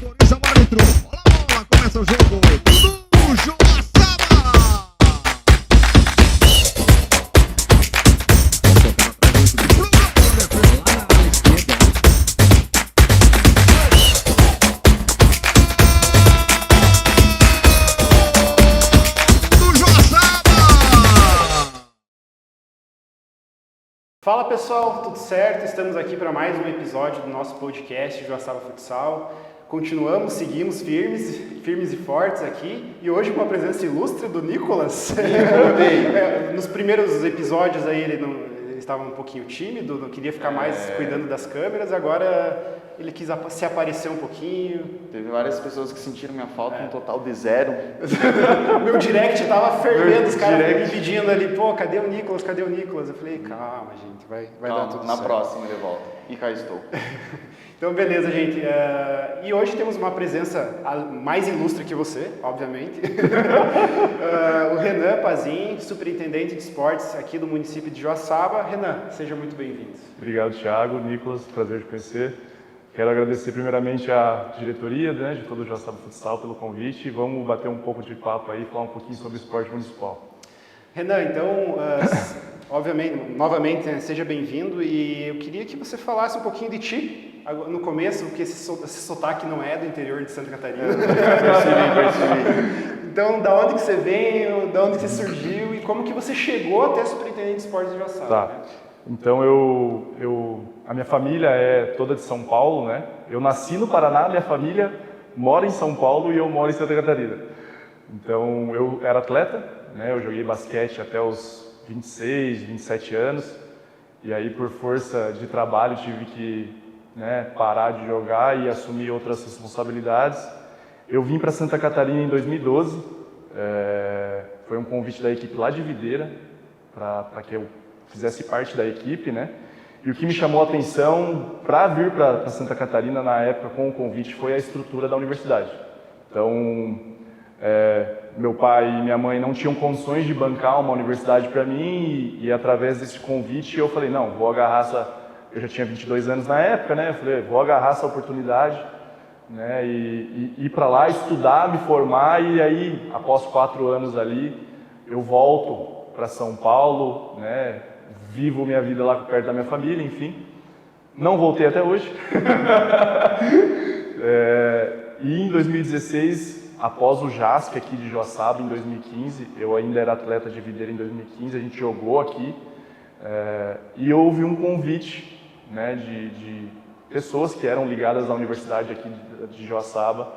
autoriza o árbitro. Bola, bola, começa o jogo. Tudo Joaçaba! Fala pessoal, tudo certo? Estamos aqui para mais um episódio do nosso podcast Joaçaba Futsal. Seguimos firmes e fortes aqui, e hoje com a presença ilustre do Nicolas. Nos primeiros episódios aí ele estava um pouquinho tímido, não queria ficar mais cuidando das câmeras, agora ele quis se aparecer um pouquinho. Teve várias pessoas que sentiram minha falta, um total de 0. Meu direct tava fervendo, os caras me pedindo ali, pô, cadê o Nicolas, cadê o Nicolas? Eu falei, calma gente, vai dar tudo certo. Na próxima ele volta, e cá estou. Então, beleza, gente. E hoje temos uma presença mais ilustre que você, obviamente. O Renan Pazin, superintendente de esportes aqui do município de Joaçaba. Renan, seja muito bem-vindo. Obrigado, Thiago. Nicolas, prazer te conhecer. Quero agradecer primeiramente à diretoria, né, de todo o Joaçaba Futsal pelo convite. Vamos bater um pouco de papo aí, falar um pouquinho sobre o esporte municipal. Renan, então, obviamente, novamente, seja bem-vindo, e eu queria que você falasse um pouquinho de ti no começo, porque esse sotaque não é do interior de Santa Catarina. Percebi. Então, da onde que você veio, da onde que você surgiu e como que você chegou até superintendente de esportes de Joaçaba? Tá. Né? Então, a minha família é toda de São Paulo, né? Eu nasci no Paraná, minha família mora em São Paulo e eu moro em Santa Catarina. Então, eu era atleta, né? Eu joguei basquete até os 26, 27 anos. E aí, por força de trabalho, tive que, né, parar de jogar e assumir outras responsabilidades. Eu vim para Santa Catarina em 2012. Foi um convite da equipe lá de Videira para que eu fizesse parte da equipe, né? E o que me chamou a atenção para vir para Santa Catarina na época com o convite foi a estrutura da universidade. Então, meu pai e minha mãe não tinham condições de bancar uma universidade para mim e através desse convite eu falei, não, vou agarrar eu já tinha 22 anos na época, né? Eu falei, vou agarrar essa oportunidade, né? E ir para lá, estudar, me formar e aí, após 4 anos ali, eu volto para São Paulo, né? Vivo minha vida lá perto da minha família, enfim. Não voltei até hoje. E em 2016, após o JASC aqui de Joaçaba, em 2015, eu ainda era atleta de Videira em 2015, a gente jogou aqui, e houve um convite, né, de pessoas que eram ligadas à universidade aqui de Joaçaba,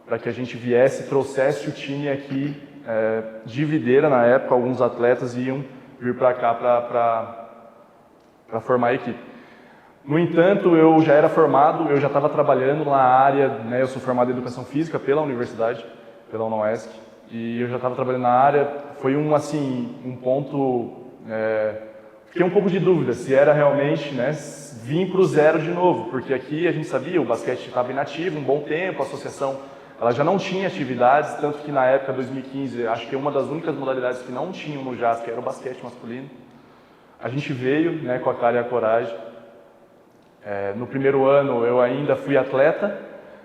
para que a gente viesse e trouxesse o time aqui de Videira na época. Alguns atletas iam vir para cá para formar a equipe. No entanto, eu já era formado, eu já estava trabalhando na área, né, eu sou formado em Educação Física pela universidade, pela UNOESC, e eu já estava trabalhando na área. Foi um ponto, fiquei um pouco de dúvida se era realmente, né, vir para o zero de novo, porque aqui a gente sabia, o basquete estava inativo um bom tempo, a associação ela já não tinha atividades, tanto que na época, 2015, acho que uma das únicas modalidades que não tinham no JASC era o basquete masculino. A gente veio, né, com a cara e a coragem. No primeiro ano eu ainda fui atleta,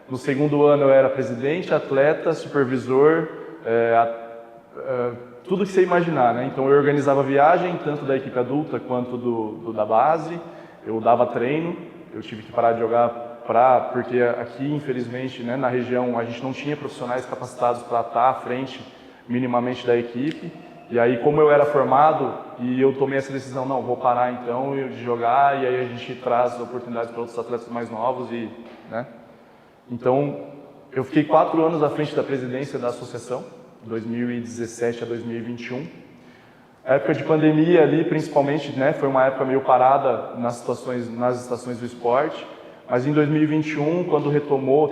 no segundo ano eu era presidente, atleta, supervisor, tudo que você imaginar, né? Então eu organizava viagem, tanto da equipe adulta quanto da base, eu dava treino, eu tive que parar de jogar porque aqui, infelizmente, né, na região, a gente não tinha profissionais capacitados para estar à frente minimamente da equipe. E aí, como eu era formado, e eu tomei essa decisão, não, vou parar então de jogar, e aí a gente traz oportunidades para outros atletas mais novos. Né? Então, eu fiquei 4 anos à frente da presidência da associação, 2017 a 2021. A época de pandemia ali, principalmente, né, foi uma época meio parada nas estações do esporte. Mas em 2021, quando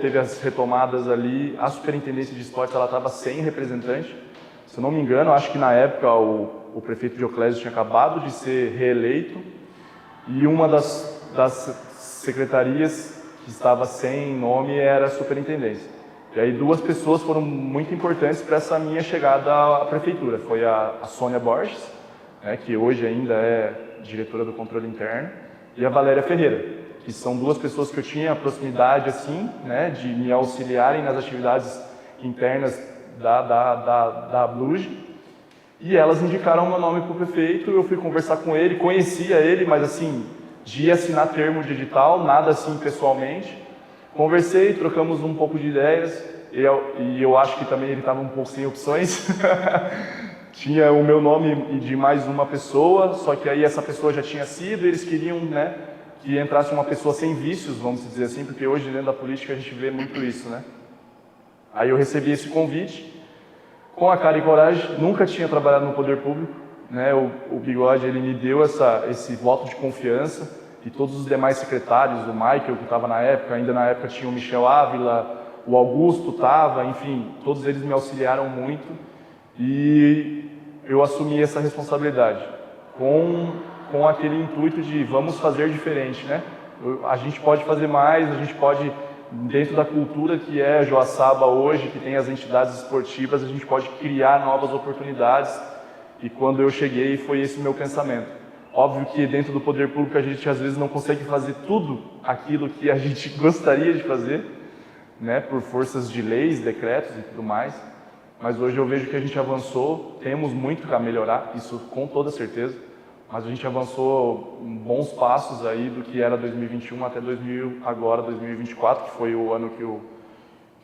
teve as retomadas ali, a superintendência de esportes ela estava sem representante. Se eu não me engano, acho que na época o prefeito Dioclésio tinha acabado de ser reeleito e uma das secretarias que estava sem nome era a superintendência. E aí 2 pessoas foram muito importantes para essa minha chegada à prefeitura. Foi a Sônia Borges, né, que hoje ainda é diretora do controle interno, e a Valéria Ferreira, que são duas pessoas que eu tinha proximidade assim, né, de me auxiliarem nas atividades internas da Bluge. E elas indicaram meu nome para o prefeito, eu fui conversar com ele, conhecia ele, mas assim, de assinar termo digital, nada assim pessoalmente. Conversei, trocamos um pouco de ideias, e eu acho que também ele estava um pouco sem opções. Tinha o meu nome e de mais uma pessoa, só que aí essa pessoa já tinha sido, e eles queriam, né, que entrasse uma pessoa sem vícios, vamos dizer assim, porque hoje dentro da política a gente vê muito isso, né? Aí eu recebi esse convite, com a cara e coragem, nunca tinha trabalhado no poder público, né? O Bigode, ele me deu esse voto de confiança, e todos os demais secretários, o Michael, que estava na época, ainda na época tinha o Michel Ávila, o Augusto estava, enfim, todos eles me auxiliaram muito, e eu assumi essa responsabilidade, com aquele intuito de vamos fazer diferente, né? A gente pode fazer mais, a gente pode, dentro da cultura que é Joaçaba hoje, que tem as entidades esportivas, a gente pode criar novas oportunidades, e quando eu cheguei foi esse o meu pensamento. Óbvio que dentro do poder público a gente às vezes não consegue fazer tudo aquilo que a gente gostaria de fazer, né, por forças de leis, decretos e tudo mais, mas hoje eu vejo que a gente avançou, temos muito a melhorar, isso com toda certeza, mas a gente avançou bons passos aí do que era 2021 até agora 2024, que foi o ano que o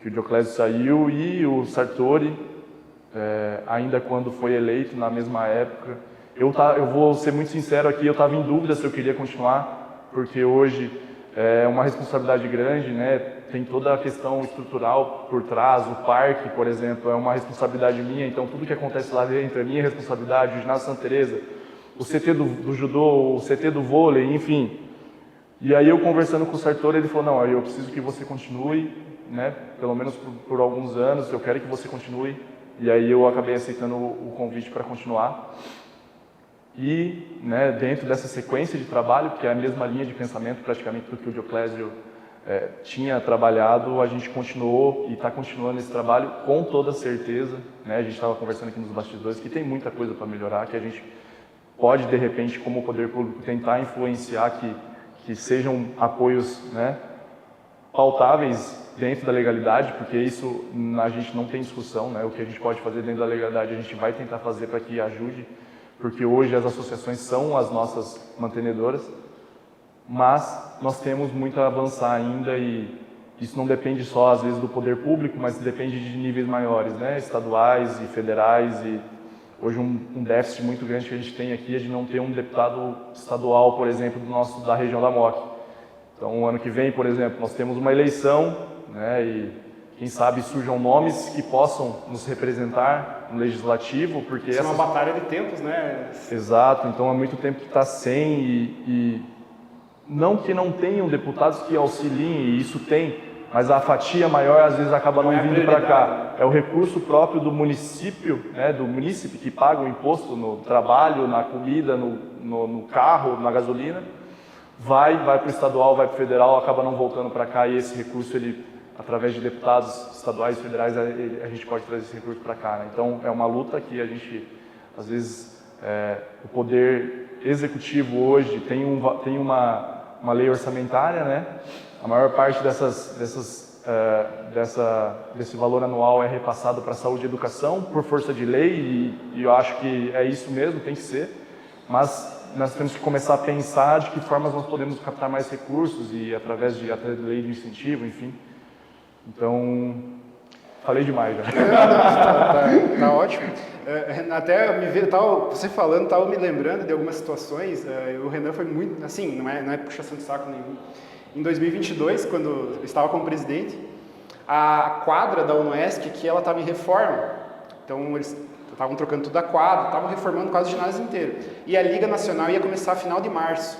Dioclésio saiu, e o Sartori, ainda quando foi eleito na mesma época. Eu vou ser muito sincero aqui, eu estava em dúvida se eu queria continuar, porque hoje é uma responsabilidade grande, né? Tem toda a questão estrutural por trás, o parque, por exemplo, é uma responsabilidade minha, então tudo que acontece lá dentro é minha responsabilidade, o ginásio Santa Teresa, o CT do judô, o CT do vôlei, enfim. E aí eu conversando com o Sartori, ele falou, não, eu preciso que você continue, né? Pelo menos por alguns anos, eu quero que você continue. E aí eu acabei aceitando o convite para continuar. E, né, dentro dessa sequência de trabalho, que é a mesma linha de pensamento praticamente do que o Dioclésio tinha trabalhado, a gente continuou e está continuando esse trabalho com toda certeza, né? A gente estava conversando aqui nos bastidores que tem muita coisa para melhorar, que a gente pode, de repente, como poder público, tentar influenciar que sejam apoios, né, pautáveis dentro da legalidade, porque isso a gente não tem discussão, né? O que a gente pode fazer dentro da legalidade, a gente vai tentar fazer para que ajude, porque hoje as associações são as nossas mantenedoras, mas nós temos muito a avançar ainda, e isso não depende só, às vezes, do poder público, mas depende de níveis maiores, né? Estaduais e federais, e hoje um déficit muito grande que a gente tem aqui é de não ter um deputado estadual, por exemplo, da região da MOC. Então, o ano que vem, por exemplo, nós temos uma eleição, né? E quem sabe surjam nomes que possam nos representar no legislativo, porque isso é uma batalha de tempos, né? Exato, então há muito tempo que está sem, e não que não tenham deputados que auxiliem, e isso tem, mas a fatia maior às vezes acaba não vindo para cá. É o recurso próprio do município, né, do munícipe que paga o imposto no trabalho, na comida, no carro, na gasolina, vai para o estadual, vai para o federal, acaba não voltando para cá, e esse recurso, ele, através de deputados estaduais e federais, a gente pode trazer esse recurso para cá, né? Então é uma luta que a gente, às vezes, o poder executivo hoje tem uma lei orçamentária, né? A maior parte desse valor anual é repassado para saúde e educação por força de lei, e eu acho que é isso mesmo, tem que ser, mas nós temos que começar a pensar de que formas nós podemos captar mais recursos, e através de até lei de incentivo, enfim. Então, falei demais já. Tá ótimo. Até você falando, estava me lembrando de algumas situações. O Renan foi muito, assim, não é puxação de saco nenhum. Em 2022, quando eu estava como presidente, a quadra da UNOESC aqui, ela estava em reforma. Então, eles estavam trocando tudo a quadra, estavam reformando quase o ginásio inteiro. E a Liga Nacional ia começar final de março.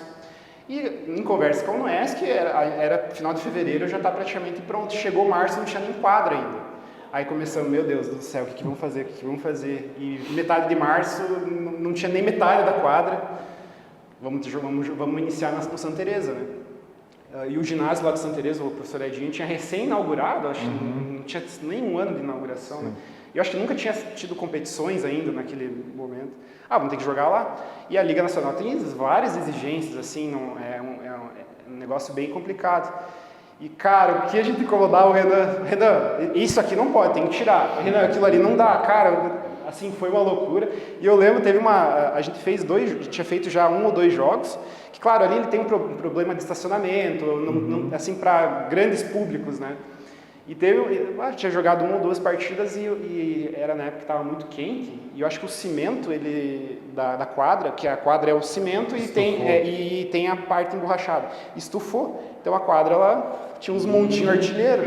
E em conversa com a UNOESC, era final de fevereiro, já está praticamente pronto. Chegou março, não tinha nem quadra ainda. Aí começamos, meu Deus do céu, o que vamos fazer, E metade de março, não tinha nem metade da quadra. Vamos iniciar no Santa Teresa, né? E o ginásio lá de Santa Teresa, o professor Edinho, tinha recém-inaugurado, acho que não tinha nem um ano de inauguração, né? Eu acho que nunca tinha tido competições ainda naquele momento. Vamos ter que jogar lá. E a Liga Nacional tem várias exigências, assim, um negócio bem complicado. E, cara, o que a gente incomodava o Renan, isso aqui não pode, tem que tirar. Renan, aquilo ali não dá, cara, assim, foi uma loucura. E eu lembro, a gente fez tinha feito já 1 ou 2 jogos, que, claro, ali ele tem um problema de estacionamento, assim, para grandes públicos, né? E tinha jogado 1 ou 2 partidas e era na época que estava muito quente, e eu acho que o cimento da quadra, que a quadra é o cimento e tem a parte emborrachada, estufou. Então a quadra ela tinha uns montinhos artilheiros.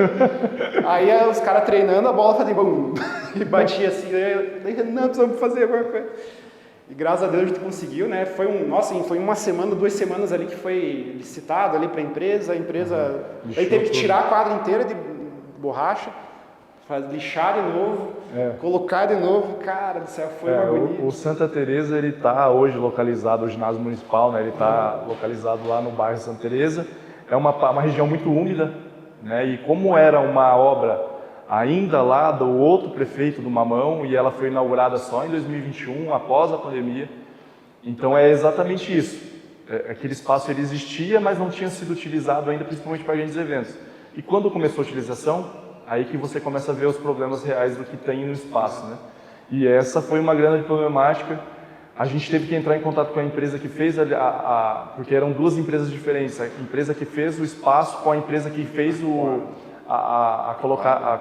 Aí os caras treinando, a bola fazia bum, e batia assim, daí não, precisamos fazer alguma coisa. E graças a Deus a gente conseguiu, né? Foi uma semana, 2 semanas ali que foi licitado ali para a empresa aí teve que tirar a quadra inteira de borracha, lixar de novo, colocar de novo, cara do céu, foi uma bonita. O Santa Teresa, ele está hoje localizado, o ginásio municipal, né, ele está localizado lá no bairro Santa Teresa, é uma região muito úmida, né, e como era uma obra ainda lá do outro prefeito do Mamão, e ela foi inaugurada só em 2021, após a pandemia, então é exatamente isso, aquele espaço ele existia, mas não tinha sido utilizado ainda, principalmente para grandes eventos. E quando começou a utilização, aí que você começa a ver os problemas reais do que tem no espaço, né? E essa foi uma grande problemática. A gente teve que entrar em contato com a empresa que fez porque eram 2 empresas diferentes. A empresa que fez o espaço com a empresa que fez a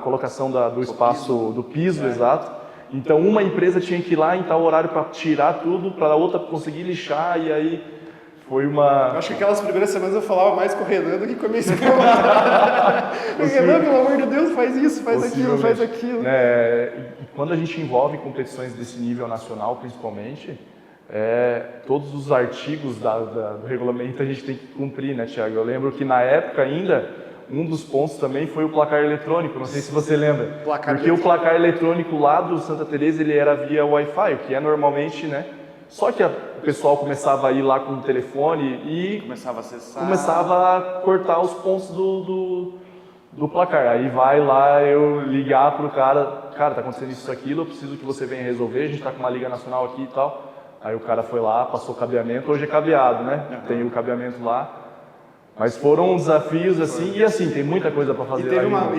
colocação do espaço, do piso, exato. Então uma empresa tinha que ir lá em tal horário para tirar tudo, para a outra conseguir lixar, e aí foi uma... Eu acho que aquelas primeiras semanas eu falava mais com o Renan do que com a minha esposa. Renan, pelo amor de Deus, faz isso, faz aquilo, faz aquilo. E quando a gente envolve competições desse nível nacional, principalmente, todos os artigos do regulamento a gente tem que cumprir, né, Thiago? Eu lembro que na época ainda, um dos pontos também foi o placar eletrônico, não sei se você lembra. O placar eletrônico lá do Santa Teresa, ele era via Wi-Fi, o que é normalmente, né? Só que o pessoal começava a ir lá com o telefone e começava a acessar, começava a cortar os pontos do placar. Aí vai lá eu ligar pro cara, tá acontecendo isso, aquilo, eu preciso que você venha resolver, a gente tá com uma liga nacional aqui e tal. Aí o cara foi lá, passou o cabeamento, hoje é cabeado, né? Tem o cabeamento lá. Mas foram desafios assim, e assim, tem muita coisa para fazer lá.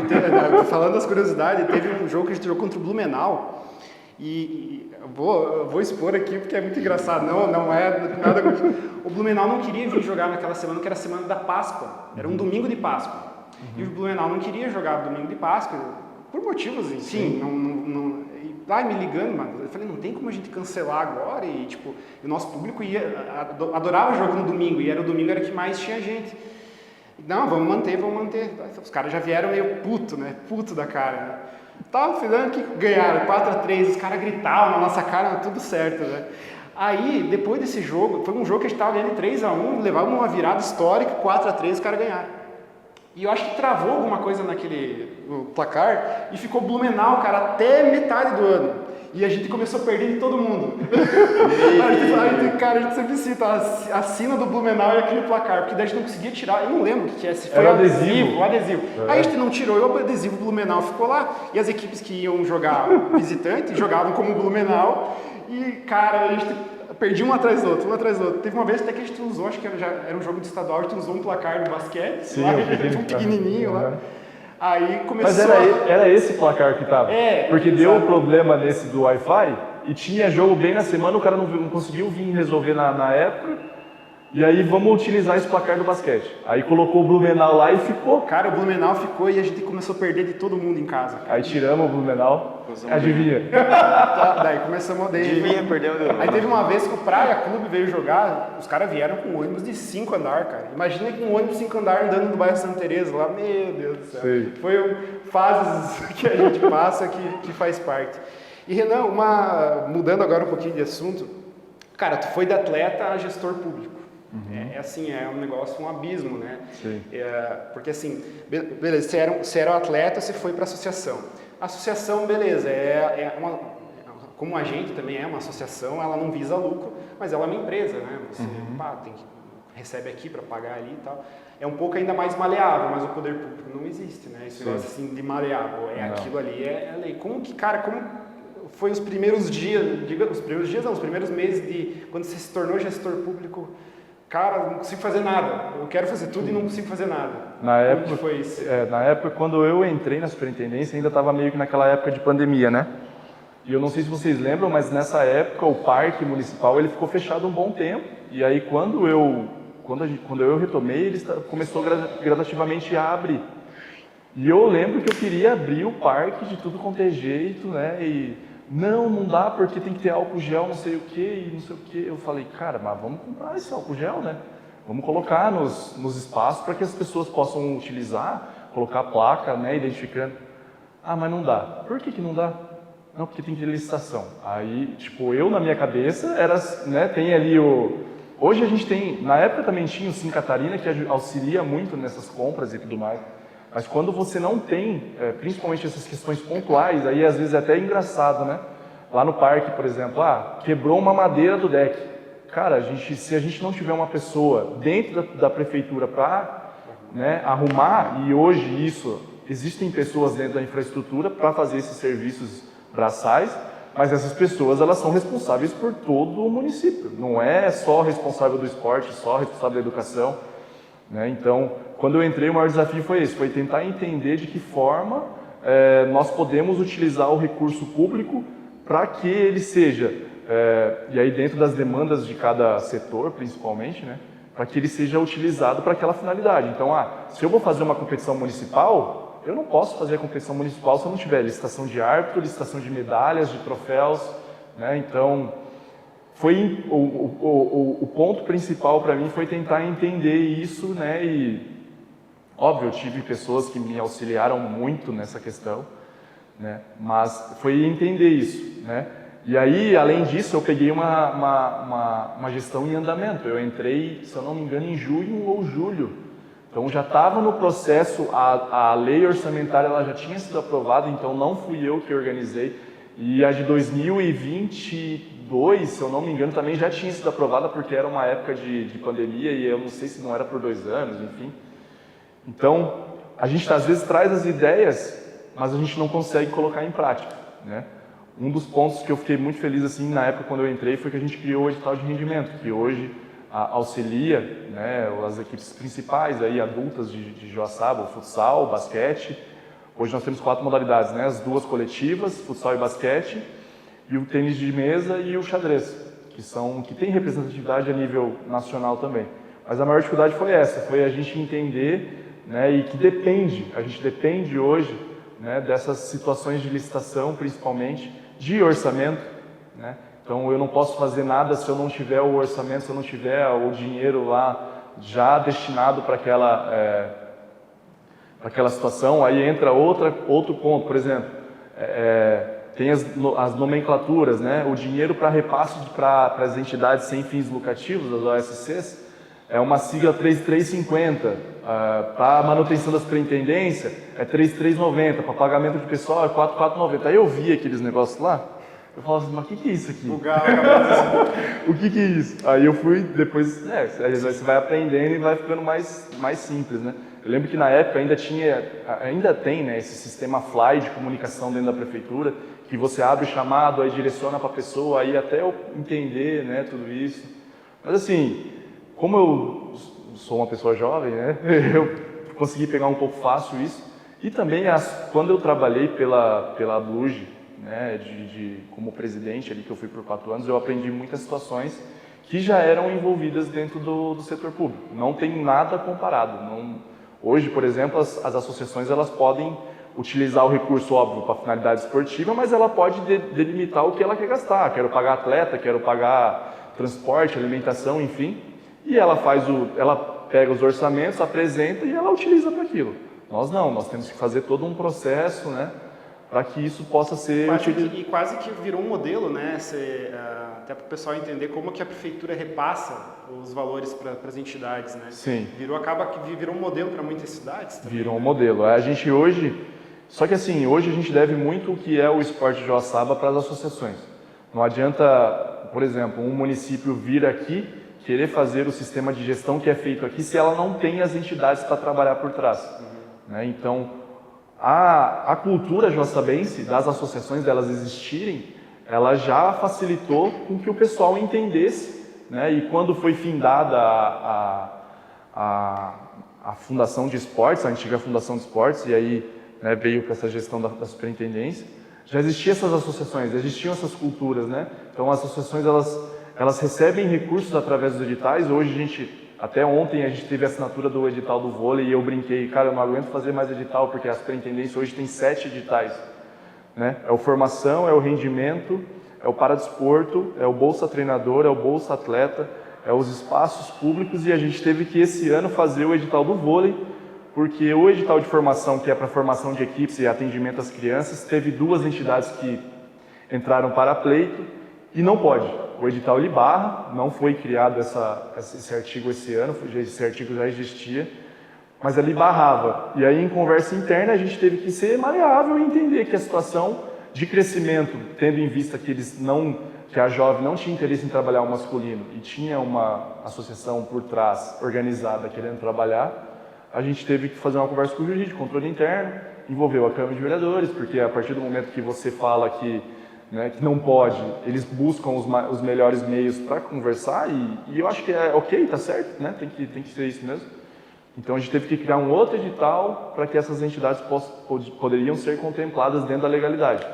Falando das curiosidades, teve um jogo que a gente jogou contra o Blumenau. E vou expor aqui porque é muito engraçado, não é nada. O Blumenau não queria vir jogar naquela semana, que era a semana da Páscoa, era um domingo de Páscoa. E o Blumenau não queria jogar domingo de Páscoa, por motivos, enfim, me ligando, mano. Eu falei, não tem como a gente cancelar agora, e tipo, o nosso público adorava o jogo no domingo, e o domingo era que mais tinha gente. Não, vamos manter. Os caras já vieram meio puto da cara, né? Tava fazendo que ganharam 4-3, os caras gritavam na nossa cara, tudo certo, né? Aí, depois desse jogo, foi um jogo que a gente tava ganhando 3-1, levava uma virada histórica, 4-3, os caras ganharam. E eu acho que travou alguma coisa no placar e ficou Blumenau, cara, até metade do ano. E a gente começou a perder de todo mundo. Cara, a gente sempre cita a sina do Blumenau e aquele placar, porque daí a gente não conseguia tirar, eu não lembro o que é, se foi o adesivo. Aí a gente não tirou, e o adesivo Blumenau ficou lá. E as equipes que iam jogar visitante jogavam como Blumenau. E, cara, a gente perdia um atrás do outro. Teve uma vez até que a gente usou, acho que era um jogo de estadual, a gente usou um placar no basquete, sim, lá, um pequenininho lá. Aí começou. Mas era esse placar que tava. Porque deu um problema nesse do Wi-Fi e tinha jogo bem na semana, o cara não conseguiu vir resolver na época. E aí vamos utilizar esse placar do basquete. Aí colocou o Blumenau lá e ficou. Cara, o Blumenau ficou e a gente começou a perder de todo mundo em casa. Aí tiramos o Blumenau. Adivinha? Daí começamos a... Adivinha, perdeu. Aí teve uma vez que o Praia Clube veio jogar, os caras vieram com ônibus de 5 andares, cara. Imagina com um ônibus de 5 andares andando no bairro Santa Teresa lá, meu Deus do céu. Sei. Foi fases que a gente passa que faz parte. E Renan, mudando agora um pouquinho de assunto, cara, tu foi de atleta a gestor público. É um negócio, um abismo, né? Sim. Porque assim, beleza, você era um atleta, você foi para a associação. A associação, beleza, como a gente também é uma associação, ela não visa lucro, mas ela é uma empresa, né? Você recebe aqui para pagar ali e tal. É um pouco ainda mais maleável, mas o poder público não existe, né? Esse negócio assim de maleável, aquilo ali, é lei. Como foi os primeiros dias, os primeiros meses quando você se tornou gestor público cara, não consigo fazer nada, eu quero fazer tudo e não consigo fazer nada. Na Como época, que foi isso? na época, quando eu entrei na superintendência, ainda estava meio que naquela época de pandemia, né? E eu não sei se vocês lembram, mas nessa época o parque municipal ele ficou fechado um bom tempo. E aí quando eu retomei, ele começou gradativamente a abrir. E eu lembro que eu queria abrir o parque de tudo quanto é jeito, né? E não dá porque tem que ter álcool gel, não sei o que, e não sei o que. Eu falei, cara, mas vamos comprar esse álcool gel, né? Vamos colocar nos espaços para que as pessoas possam utilizar, colocar a placa, né, identificando. Ah, mas não dá. Por que não dá? Não, porque tem que ter licitação. Aí, tipo, eu na minha cabeça era, né, tem ali Hoje a gente tem, na época também tinha o Sim Catarina, que auxilia muito nessas compras e tudo mais. Mas quando você não tem, principalmente essas questões pontuais, aí às vezes é até engraçado, né? Lá no parque, por exemplo, quebrou uma madeira do deck. Cara, se a gente não tiver uma pessoa dentro da prefeitura para, né, arrumar, e hoje existem pessoas dentro da infraestrutura para fazer esses serviços braçais, mas essas pessoas elas são responsáveis por todo o município. Não é só responsável do esporte, só responsável da educação, né? Então, quando eu entrei, o maior desafio foi esse, foi tentar entender de que forma nós podemos utilizar o recurso público para que ele seja, e aí dentro das demandas de cada setor, principalmente, né, para que ele seja utilizado para aquela finalidade. Então, se eu vou fazer uma competição municipal, eu não posso fazer a competição municipal se eu não tiver licitação de árbitro, licitação de medalhas, de troféus, né? Então, foi o ponto principal para mim foi tentar entender isso, né? E óbvio, eu tive pessoas que me auxiliaram muito nessa questão, né? Mas foi entender isso, né? E aí, além disso, eu peguei uma gestão em andamento. Eu entrei, se eu não me engano, em junho ou julho. Então já estava no processo, a lei orçamentária ela já tinha sido aprovada, então não fui eu que organizei. E a de 2022, se eu não me engano, também já tinha sido aprovada, porque era uma época de pandemia e eu não sei se não era por 2 anos, enfim. Então, a gente às vezes traz as ideias, mas a gente não consegue colocar em prática, né? Um dos pontos que eu fiquei muito feliz assim na época quando eu entrei foi que a gente criou o edital de rendimento, que hoje auxilia, né, as equipes principais aí, adultas de Joaçaba, o futsal, o basquete. Hoje nós temos 4 modalidades, né, as 2 coletivas, futsal e basquete, e o tênis de mesa e o xadrez, que tem representatividade a nível nacional também. Mas a maior dificuldade foi essa, foi a gente entender, né, e que a gente depende hoje, né, dessas situações de licitação, principalmente, de orçamento, né? Então, eu não posso fazer nada se eu não tiver o orçamento, se eu não tiver o dinheiro lá já destinado para aquela situação. Aí entra outro ponto, por exemplo, tem as nomenclaturas, né? O dinheiro para repasse para as entidades sem fins lucrativos, as OSCs, é uma sigla 3350, para manutenção da superintendência é 3390, para pagamento de pessoal é 4490. Aí eu vi aqueles negócios lá, eu falava assim, mas o que é isso aqui? O que é isso? Aí eu fui, depois, você vai aprendendo e vai ficando mais simples, né? Eu lembro que na época ainda tem, né, esse sistema Fly de comunicação dentro da prefeitura, que você abre o chamado, aí direciona para a pessoa, aí até eu entender, né, tudo isso. Mas assim, como eu sou uma pessoa jovem, né, eu consegui pegar um pouco fácil isso. E também, quando eu trabalhei pela Bluge, né, como presidente ali, que eu fui por 4 anos, eu aprendi muitas situações que já eram envolvidas dentro do setor público. Não tem nada comparado. Hoje, por exemplo, as associações elas podem utilizar o recurso, óbvio, para finalidade esportiva, mas ela pode delimitar o que ela quer gastar. Quero pagar atleta, quero pagar transporte, alimentação, enfim. E ela pega os orçamentos, apresenta e ela utiliza para aquilo. Nós não, nós temos que fazer todo um processo, né, para que isso possa ser utilizado. E quase que virou um modelo, né? Até para o pessoal entender como que a prefeitura repassa os valores para as entidades, né? Sim. Acaba que virou um modelo para muitas cidades também. Virou um modelo. A gente hoje... Só que assim, hoje a gente deve muito o que é o esporte de Joaçaba para as associações. Não adianta, por exemplo, um município vir aqui querer fazer o sistema de gestão que é feito aqui se ela não tem as entidades para trabalhar por trás. Né? Então, a cultura joaçabense, das associações delas existirem, ela já facilitou com que o pessoal entendesse, né? E quando foi findada a Fundação de Esportes, a antiga Fundação de Esportes, e aí, né, veio com essa gestão da superintendência, já existiam essas associações, existiam essas culturas, né? Então as associações elas recebem recursos através dos editais. Hoje até ontem a gente teve a assinatura do edital do vôlei e eu brinquei, cara, eu não aguento fazer mais edital porque a superintendência hoje tem 7 editais, né? É o formação, é o rendimento, é o paradesporto, é o Bolsa Treinador, é o Bolsa Atleta, é os espaços públicos, e a gente teve que esse ano fazer o edital do vôlei, porque o edital de formação, que é para formação de equipes e atendimento às crianças, teve 2 entidades que entraram para pleito e não pode. O edital ele barra, não foi criado esse artigo esse ano, esse artigo já existia, mas ele barrava. E aí, em conversa interna, a gente teve que ser maleável e entender que a situação de crescimento, tendo em vista que que a Jovem não tinha interesse em trabalhar o masculino e tinha uma associação por trás organizada querendo trabalhar, a gente teve que fazer uma conversa com o jurídico, controle interno, envolveu a Câmara de Vereadores, porque a partir do momento que você fala que, né, que não pode, eles buscam os melhores meios para conversar, e eu acho que é ok, tá certo, né? Tem que ser isso mesmo. Então a gente teve que criar um outro edital para que essas entidades poderiam ser contempladas dentro da legalidade.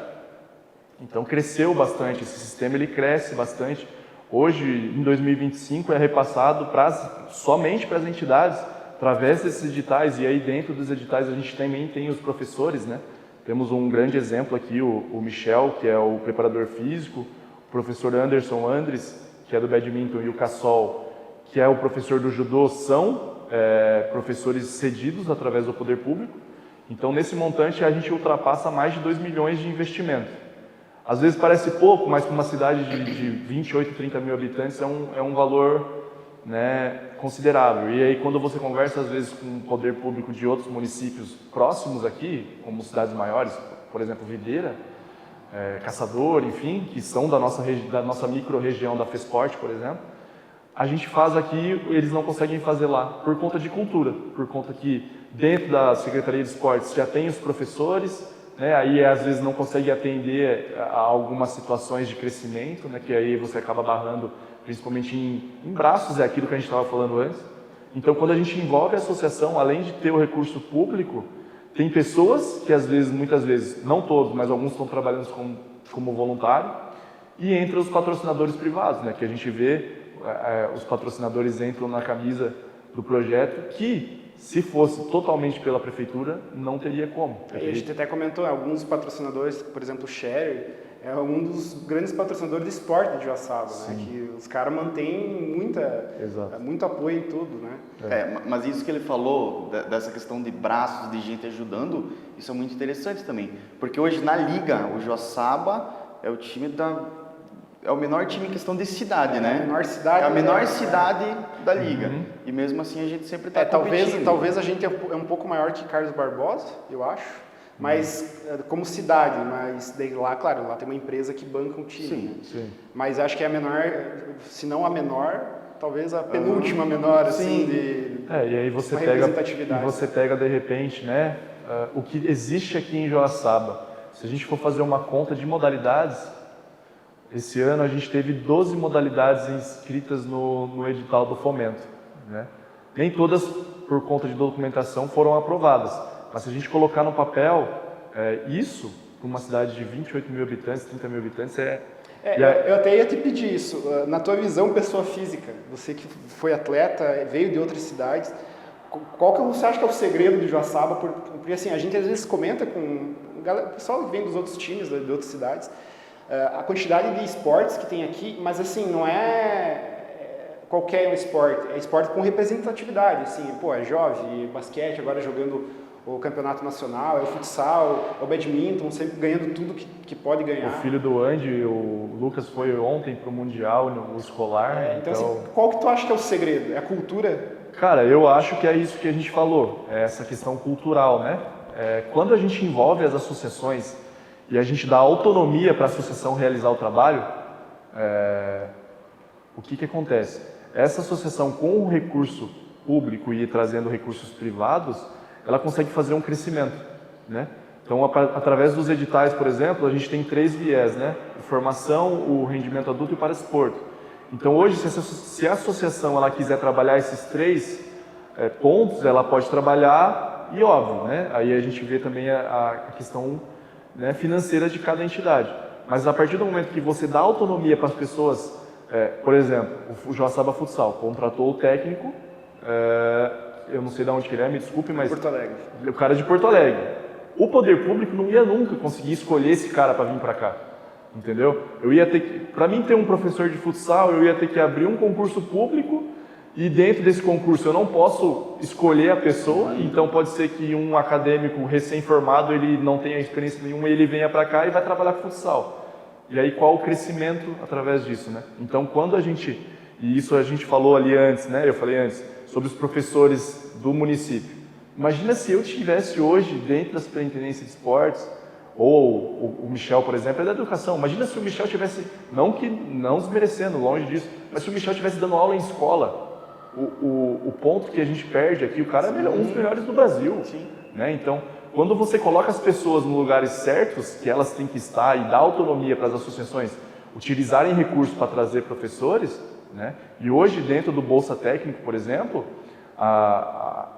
Então cresceu bastante, esse sistema ele cresce bastante. Hoje, em 2025, é repassado somente para as entidades, através desses editais, e aí dentro dos editais a gente também tem os professores, né? Temos um grande exemplo aqui, o Michel, que é o preparador físico, o professor Anderson Andres, que é do badminton, e o Cassol, que é o professor do judô, são professores cedidos através do poder público. Então, nesse montante, a gente ultrapassa mais de 2 milhões de investimento. Às vezes parece pouco, mas para uma cidade de 28, 30 mil habitantes é um valor, né, considerável. E aí, quando você conversa, às vezes, com o poder público de outros municípios próximos aqui, como cidades maiores, por exemplo, Videira, Caçador, enfim, que são da nossa micro-região da FESPORT, por exemplo, a gente faz aqui, eles não conseguem fazer lá, por conta de cultura, por conta que dentro da Secretaria de Esportes já tem os professores, né, aí às vezes não consegue atender a algumas situações de crescimento, né, que aí você acaba barrando principalmente em braços, é aquilo que a gente estava falando antes. Então, quando a gente envolve a associação, além de ter o recurso público, tem pessoas que muitas vezes, não todos, mas alguns estão trabalhando como voluntário, e entre os patrocinadores privados, né, que a gente vê, os patrocinadores entram na camisa do projeto, que se fosse totalmente pela prefeitura, não teria como. A gente até comentou, alguns patrocinadores, por exemplo, o Sherry, é um dos grandes patrocinadores de esporte de Joaçaba, né? Que os caras mantêm muito apoio em tudo, né? Mas isso que ele falou, dessa questão de braços, de gente ajudando, isso é muito interessante também. Porque hoje na Liga, o Joaçaba é o time é o menor time em questão de cidade, né? É a menor cidade da Liga. Uhum. E mesmo assim a gente sempre está competindo. Talvez a gente é um pouco maior que Carlos Barbosa, eu acho. Mas como cidade, mas daí lá, claro, lá tem uma empresa que banca o time. Sim, né? sim. Mas acho que é a menor, se não a menor, talvez a penúltima menor, assim, de e aí você pega de repente, né, o que existe aqui em Joaçaba. Se a gente for fazer uma conta de modalidades, esse ano a gente teve 12 modalidades inscritas no edital do fomento, né? Nem todas, por conta de documentação, foram aprovadas. Mas se a gente colocar no papel, isso, para uma cidade de 28 mil habitantes, 30 mil habitantes, eu até ia te pedir isso. Na tua visão, pessoa física, você que foi atleta, veio de outras cidades, qual que você acha que é o segredo de Joaçaba? Porque assim, a gente às vezes comenta com o pessoal que vem dos outros times, de outras cidades, a quantidade de esportes que tem aqui, mas assim, não é qualquer esporte, é esporte com representatividade, assim, é jovem, basquete, agora jogando o campeonato nacional, é o futsal, é o badminton, sempre ganhando tudo que pode ganhar. O filho do Andy, o Lucas, foi ontem pro Mundial, no escolar. Então, assim, qual que tu acha que é o segredo? É a cultura? Cara, eu acho que é isso que a gente falou, é essa questão cultural, né? Quando a gente envolve as associações e a gente dá autonomia para a associação realizar o trabalho, o que acontece? Essa associação, com o recurso público e trazendo recursos privados, ela consegue fazer um crescimento, né? Então, através dos editais, por exemplo, a gente tem 3 viés, né? Formação, o rendimento adulto e o paradesporto. Então hoje, se a associação ela quiser trabalhar esses 3 pontos, ela pode trabalhar, e óbvio, né? Aí a gente vê também a questão, né, financeira de cada entidade. Mas a partir do momento que você dá autonomia para as pessoas, por exemplo, o Joaçaba Futsal contratou o técnico, eu não sei de onde que ele é, me desculpe, mas Porto Alegre. o cara é de Porto Alegre. O poder público não ia nunca conseguir escolher esse cara para vir para cá, entendeu? Eu ia ter que, para mim ter um professor de futsal, eu ia ter que abrir um concurso público e dentro desse concurso eu não posso escolher a pessoa, então pode ser que um acadêmico recém-formado, ele não tenha experiência nenhuma, ele venha para cá e vai trabalhar com futsal. E aí qual o crescimento através disso, né? Então quando a gente, e isso a gente falou ali antes, né? Eu falei antes, sobre os professores do município. Imagina se eu estivesse hoje dentro da Superintendência de Esportes, ou o Michel, por exemplo, é da educação. Imagina se o Michel tivesse, não desmerecendo, longe disso, mas se o Michel estivesse dando aula em escola. O ponto que a gente perde aqui, o cara é um dos melhores do Brasil. Né? Então, quando você coloca as pessoas nos lugares certos, que elas têm que estar, e dá autonomia para as associações utilizarem recursos para trazer professores, né? E hoje, dentro do Bolsa Técnico, por exemplo,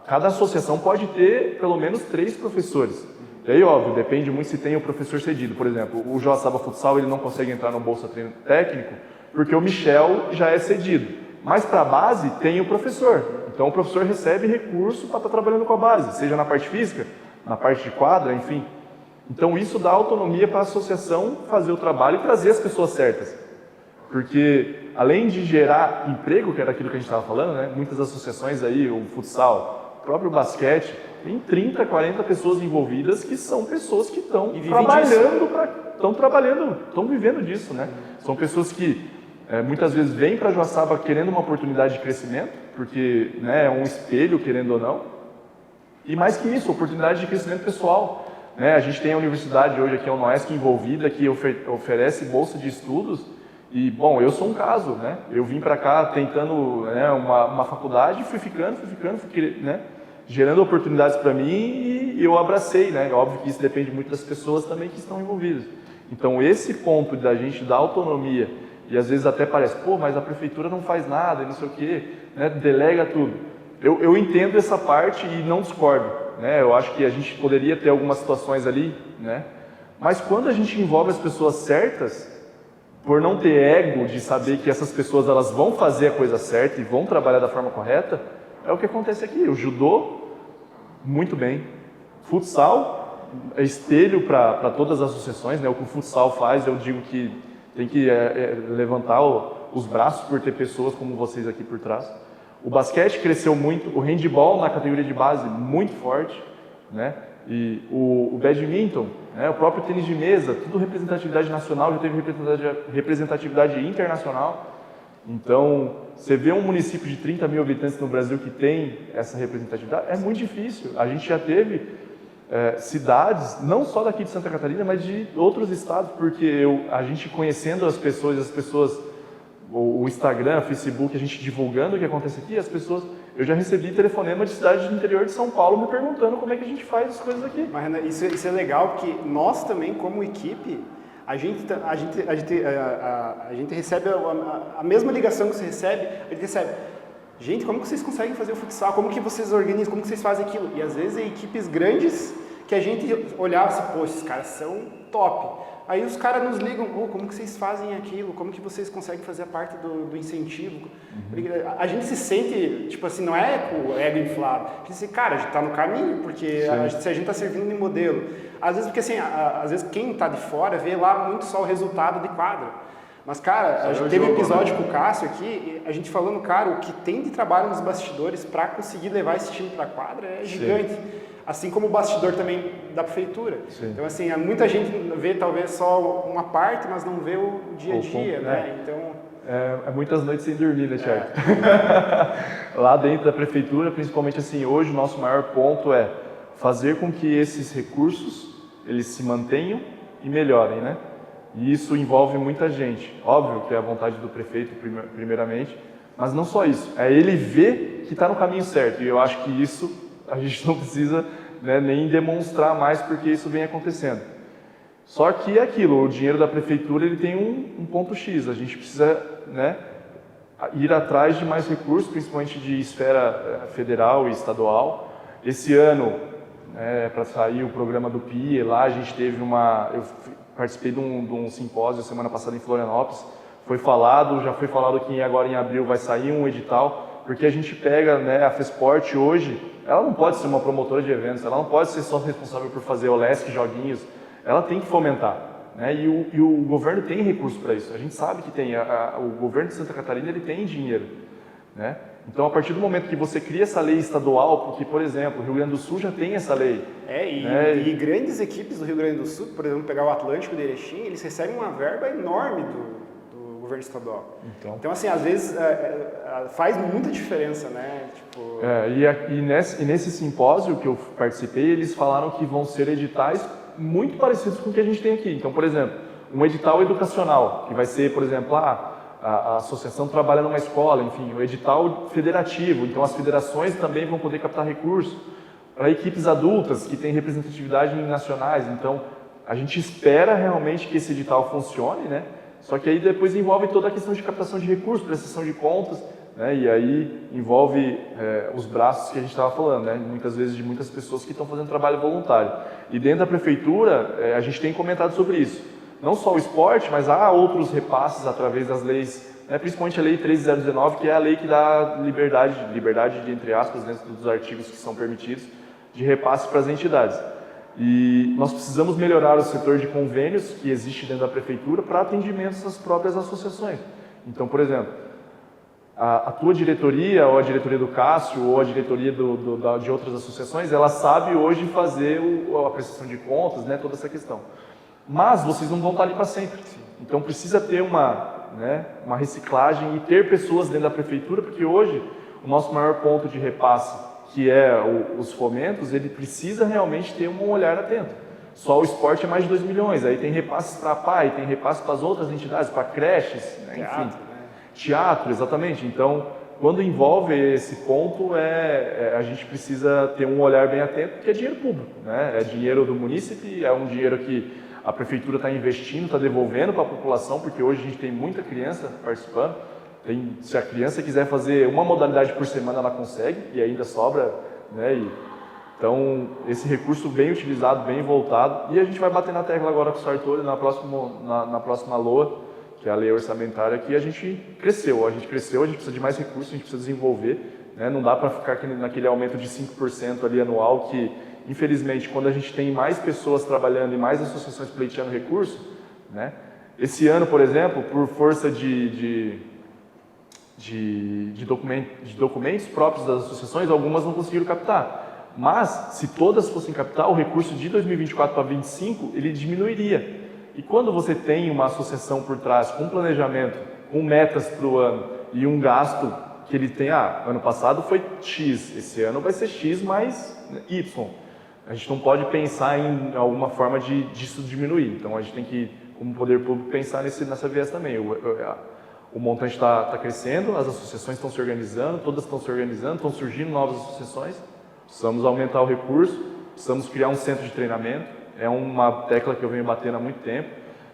cada associação pode ter pelo menos 3 professores. E aí, óbvio, depende muito se tem o professor cedido. Por exemplo, o Joaçaba Futsal ele não consegue entrar no Bolsa Técnico porque o Michel já é cedido. Mas para a base tem o professor. Então o professor recebe recurso para estar trabalhando com a base, seja na parte física, na parte de quadra, enfim. Então isso dá autonomia para a associação fazer o trabalho e trazer as pessoas certas. Porque além de gerar emprego, que era aquilo que a gente estava falando, né? Muitas associações aí, o futsal, o próprio basquete, tem 30, 40 pessoas envolvidas que são pessoas que estão trabalhando, estão vivendo disso, né? São pessoas que muitas vezes vêm para Joaçaba querendo uma oportunidade de crescimento, porque, né, é um espelho, querendo ou não. E mais que isso, oportunidade de crescimento pessoal. Né? A gente tem a universidade hoje aqui, a UNOESC, envolvida, que oferece bolsa de estudos. E, bom, eu sou um caso, né? Eu vim para cá tentando, né, uma faculdade, fui ficando, né, gerando oportunidades para mim e eu abracei, né? Óbvio que isso depende muito das pessoas também que estão envolvidas. Então, esse ponto da gente dar autonomia, e às vezes até parece, pô, mas a prefeitura não faz nada, e não sei o quê, né, delega tudo. Eu entendo essa parte e não discordo, né? Eu acho que a gente poderia ter algumas situações ali, né? Mas quando a gente envolve as pessoas certas, por não ter ego de saber que essas pessoas elas vão fazer a coisa certa e vão trabalhar da forma correta, é o que acontece aqui. O judô, muito bem. Futsal, é espelho para todas as associações, né? O que o futsal faz, eu digo que tem que levantar os braços por ter pessoas como vocês aqui por trás. O basquete cresceu muito, o handball na categoria de base, muito forte, né? E o badminton, né? O próprio tênis de mesa, tudo representatividade nacional, já teve representatividade internacional. Então, você vê um município de 30 mil habitantes no Brasil que tem essa representatividade, é muito difícil. A gente já teve cidades, não só daqui de Santa Catarina, mas de outros estados, porque a gente conhecendo as pessoas, o Instagram, o Facebook, a gente divulgando o que acontece aqui, as pessoas... Eu já recebi telefonema de cidade do interior de São Paulo me perguntando como é que a gente faz as coisas aqui. Mas, Renan, isso é legal, porque nós também, como equipe, a gente recebe a mesma ligação que você recebe, a gente recebe, gente, como que vocês conseguem fazer o futsal? Como que vocês organizam? Como que vocês fazem aquilo? E às vezes é equipes grandes que a gente olhava assim, pô, esses caras são top. Aí os caras nos ligam, oh, como que vocês fazem aquilo? Como que vocês conseguem fazer a parte do incentivo? A gente se sente, tipo assim, não é com o ego inflado. A gente diz, cara, a gente está no caminho, porque se a gente está servindo de modelo. Às vezes, porque assim, às vezes quem está de fora vê lá muito só o resultado de quadra. Mas, cara, a gente teve um episódio com o Cássio aqui, a gente falando, cara, o que tem de trabalho nos bastidores para conseguir levar esse time para a quadra é gigante. Assim como o bastidor também da prefeitura. Sim. Então, assim, muita gente vê talvez só uma parte, mas não vê o dia a dia, né? Então... É muitas noites sem dormir, né, Thiago? Lá dentro da prefeitura, principalmente assim, hoje o nosso maior ponto é fazer com que esses recursos, eles se mantenham e melhorem, né? E isso envolve muita gente. Óbvio que é a vontade do prefeito, primeiramente, mas não só isso. É ele ver que está no caminho certo. E eu acho que isso a gente não precisa, né, nem demonstrar mais, porque isso vem acontecendo. Só que é aquilo, o dinheiro da prefeitura ele tem um ponto X, a gente precisa, né, ir atrás de mais recursos, principalmente de esfera federal e estadual. Esse ano, para sair o programa do PIE, lá a gente teve eu participei de um simpósio semana passada em Florianópolis, já foi falado que agora em abril vai sair um edital, porque a gente pega, né, a FESPORT hoje, ela não pode ser uma promotora de eventos, ela não pode ser só responsável por fazer OLESC, joguinhos, ela tem que fomentar, né, e o governo tem recurso para isso, a gente sabe que tem, o governo de Santa Catarina ele tem dinheiro, né? Então, a partir do momento que você cria essa lei estadual, porque, por exemplo, o Rio Grande do Sul já tem essa lei. E grandes equipes do Rio Grande do Sul, por exemplo, pegar o Atlântico de Erechim, eles recebem uma verba enorme do governo estadual. Então assim, às vezes faz muita diferença, né? Tipo... E nesse simpósio que eu participei, eles falaram que vão ser editais muito parecidos com o que a gente tem aqui. Então, por exemplo, um edital educacional, que vai ser, por exemplo, a associação trabalha numa escola, enfim, o edital federativo, então as federações também vão poder captar recursos para equipes adultas que têm representatividade em nacionais, então a gente espera realmente que esse edital funcione, né? Só que aí depois envolve toda a questão de captação de recursos, prestação de contas, né? E aí envolve os braços que a gente estava falando, né? Muitas vezes de muitas pessoas que estão fazendo trabalho voluntário. E dentro da prefeitura, a gente tem comentado sobre isso. Não só o esporte, mas há outros repasses através das leis, né, principalmente a Lei 13.019, que é a lei que dá liberdade de, entre aspas, dentro dos artigos que são permitidos, de repasse para as entidades. E nós precisamos melhorar o setor de convênios que existe dentro da prefeitura para atendimento às próprias associações. Então, por exemplo, a tua diretoria, ou a diretoria do Cássio, ou a diretoria de outras associações, ela sabe hoje fazer a prestação de contas, né, toda essa questão. Mas vocês não vão estar ali para sempre. Então precisa ter uma reciclagem e ter pessoas dentro da prefeitura, porque hoje o nosso maior ponto de repasse, que é os fomentos, ele precisa realmente ter um olhar atento. Só o esporte é mais de 2 milhões, aí tem repasses para a PAI, tem repasses para as outras entidades, para creches, né, enfim. Teatro, exatamente. Então, quando envolve esse ponto, a gente precisa ter um olhar bem atento, porque é dinheiro público, né? É dinheiro do munícipe, é um dinheiro que a prefeitura está investindo, está devolvendo para a população, porque hoje a gente tem muita criança participando. Se a criança quiser fazer uma modalidade por semana, ela consegue, e ainda sobra, né? Então, esse recurso bem utilizado, bem voltado, e a gente vai bater na tecla agora com o Sartori na próxima LOA, que é a lei orçamentária, que a gente cresceu, a gente precisa de mais recursos, a gente precisa desenvolver, né? Não dá para ficar naquele aumento de 5% ali anual que, infelizmente, quando a gente tem mais pessoas trabalhando e mais associações pleiteando recurso, né? Esse ano, por exemplo, por força de documentos próprios das associações, algumas não conseguiram captar. Mas, se todas fossem captar, o recurso de 2024 para 2025, ele diminuiria. E quando você tem uma associação por trás, com planejamento, com metas para o ano e um gasto que ele tem, ano passado foi X, esse ano vai ser X mais Y. A gente não pode pensar em alguma forma disso diminuir. Então, a gente tem que, como poder público, pensar nessa viés também. O montante está crescendo, as associações estão se organizando, todas estão se organizando, estão surgindo novas associações. Precisamos aumentar o recurso, precisamos criar um centro de treinamento. É uma tecla que eu venho batendo há muito tempo.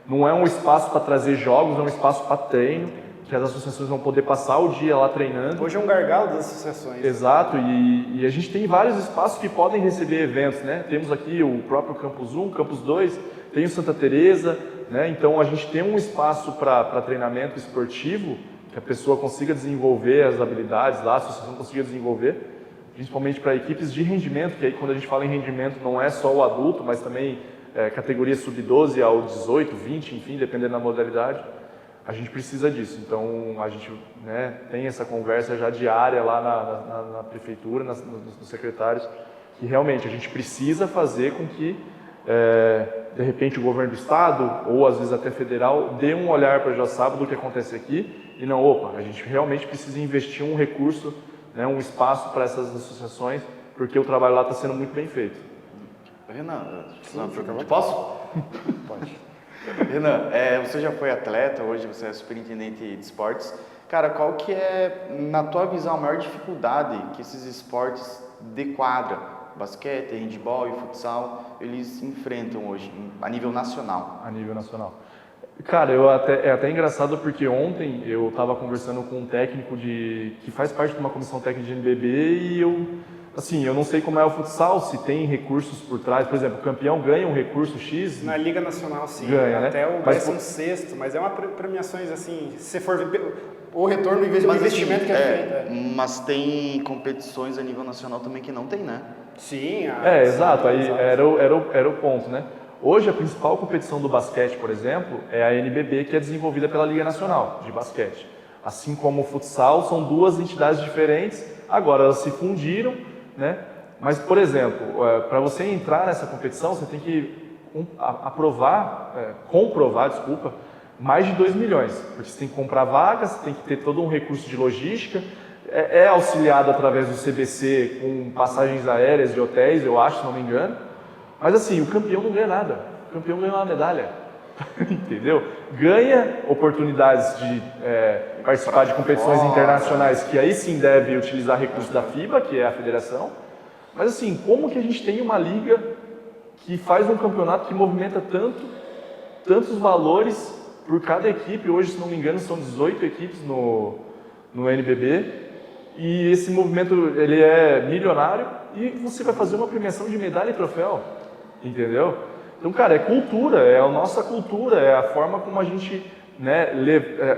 Não é um espaço para trazer jogos, é um espaço para treino, que as associações vão poder passar o dia lá treinando. Hoje é um gargalo das associações. Exato, e a gente tem vários espaços que podem receber eventos, né? Temos aqui o próprio Campus 1, Campus 2, tem o Santa Teresa, né? Então a gente tem um espaço para treinamento esportivo, que a pessoa consiga desenvolver as habilidades lá, a associação consiga desenvolver, principalmente para equipes de rendimento, que aí quando a gente fala em rendimento não é só o adulto, mas também categoria sub-12 ao 18, 20, enfim, dependendo da modalidade. A gente precisa disso, então a gente, né, tem essa conversa já diária lá na prefeitura, nos secretários, que realmente a gente precisa fazer com que, de repente, o governo do estado, ou às vezes até federal, dê um olhar para Joaçaba do que acontece aqui, e não, a gente realmente precisa investir um recurso, né, um espaço para essas associações, porque o trabalho lá está sendo muito bem feito. Renan, posso? Pode. Renan, você já foi atleta, hoje você é superintendente de esportes. Cara, qual que é, na tua visão, a maior dificuldade que esses esportes de quadra, basquete, handebol e futsal, eles enfrentam hoje, a nível nacional? A nível nacional. Cara, é até engraçado porque ontem eu estava conversando com um técnico que faz parte de uma comissão técnica de NBB e eu não sei como é o futsal, se tem recursos por trás. Por exemplo, o campeão ganha um recurso X. Na Liga Nacional, sim. Ganha, até né? o 16º, mas é uma premiações assim, se você for ver o retorno do investimento que é feito. Mas tem competições a nível nacional também que não tem, né? Sim. Exato. Aí exato. Era o ponto, né? Hoje a principal competição do basquete, por exemplo, é a NBB, que é desenvolvida pela Liga Nacional de Basquete. Assim como o futsal, são duas entidades diferentes, agora elas se fundiram, né? Mas, por exemplo, para você entrar nessa competição, você tem que comprovar, mais de 2 milhões, porque você tem que comprar vagas, você tem que ter todo um recurso de logística, é auxiliado através do CBC com passagens aéreas e hotéis, eu acho, se não me engano. Mas assim, o campeão não ganha nada, o campeão ganha uma medalha, entendeu? Ganha oportunidades de participar de competições internacionais, que aí sim deve utilizar recursos da FIBA, que é a federação. Mas assim, como que a gente tem uma liga que faz um campeonato que movimenta tantos valores por cada equipe? Hoje, se não me engano, são 18 equipes no NBB, e esse movimento ele é milionário, e você vai fazer uma premiação de medalha e troféu. Entendeu? Então, cara, é cultura, é a nossa cultura, é a forma como a gente, né,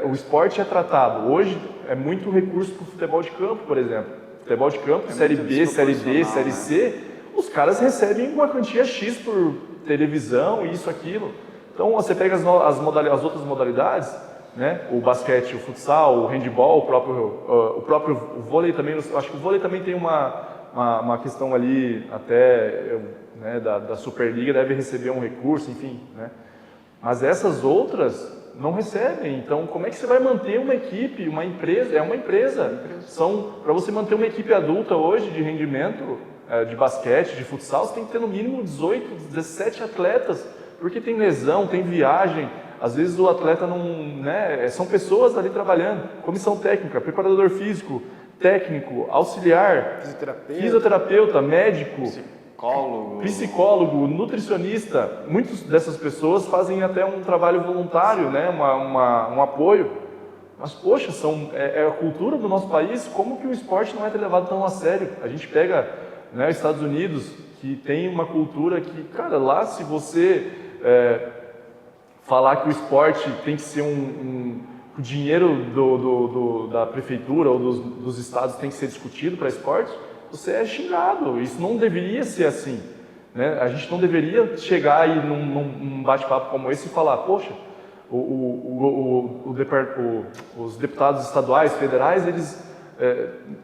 o esporte é tratado. Hoje é muito recurso para o futebol de campo, por exemplo. Futebol de campo, Série B, Série D, Série C, os caras recebem uma quantia X por televisão, isso, aquilo. Então, você pega as outras modalidades, né, o basquete, o futsal, o handball, o próprio vôlei também, acho que o vôlei também tem uma questão ali até... né, da Superliga deve receber um recurso, enfim, né? Mas essas outras não recebem. Então, como é que você vai manter uma equipe, uma empresa? É uma empresa. Para você manter uma equipe adulta hoje de rendimento, de basquete, de futsal, você tem que ter no mínimo 18, 17 atletas, porque tem lesão, tem viagem. Às vezes o atleta não, né? São pessoas ali trabalhando, comissão técnica, preparador físico, técnico, auxiliar, fisioterapeuta, médico. Psicólogo, nutricionista. Muitas dessas pessoas fazem até um trabalho voluntário, né? um apoio. Mas, poxa, é a cultura do nosso país. Como que o esporte não é levado tão a sério? A gente pega, né, os Estados Unidos, que tem uma cultura que, cara, lá se você falar que o esporte tem que ser o dinheiro da prefeitura ou dos estados tem que ser discutido para esporte, você é xingado. Isso não deveria ser assim, né? A gente não deveria chegar aí num bate-papo como esse e falar, poxa, os deputados estaduais, federais, eles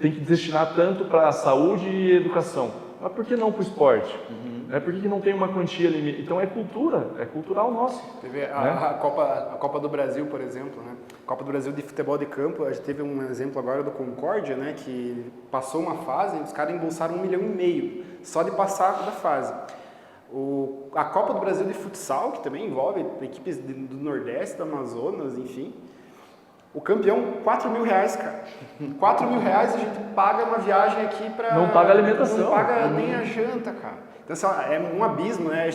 têm que destinar tanto para a saúde e educação. Mas por que não para o esporte? Por que não tem uma quantia limite? Então é cultura, é cultural nosso. Teve a Copa do Brasil, por exemplo, né? Copa do Brasil de futebol de campo, a gente teve um exemplo agora do Concórdia, né? Que passou uma fase, os caras embolsaram 1,5 milhão só de passar da fase. A Copa do Brasil de futsal, que também envolve equipes do Nordeste, do Amazonas, enfim. O campeão, R$4 mil, cara. R$4 mil a gente paga uma viagem aqui para... Não paga alimentação. Não paga nem a janta, cara. Então, assim, é um abismo, né?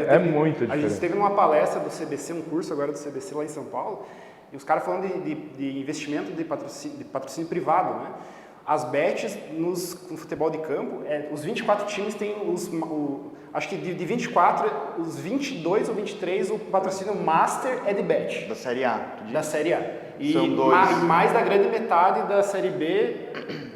É muito diferente. A gente teve uma palestra do CBC, um curso agora do CBC lá em São Paulo, e os caras falando de investimento de patrocínio privado, né? As bets no futebol de campo, os 24 times têm acho que de 24, os 22 ou 23, o patrocínio Master é de bet. Da Série A. Da Série A. E são dois. Mais da grande metade da Série B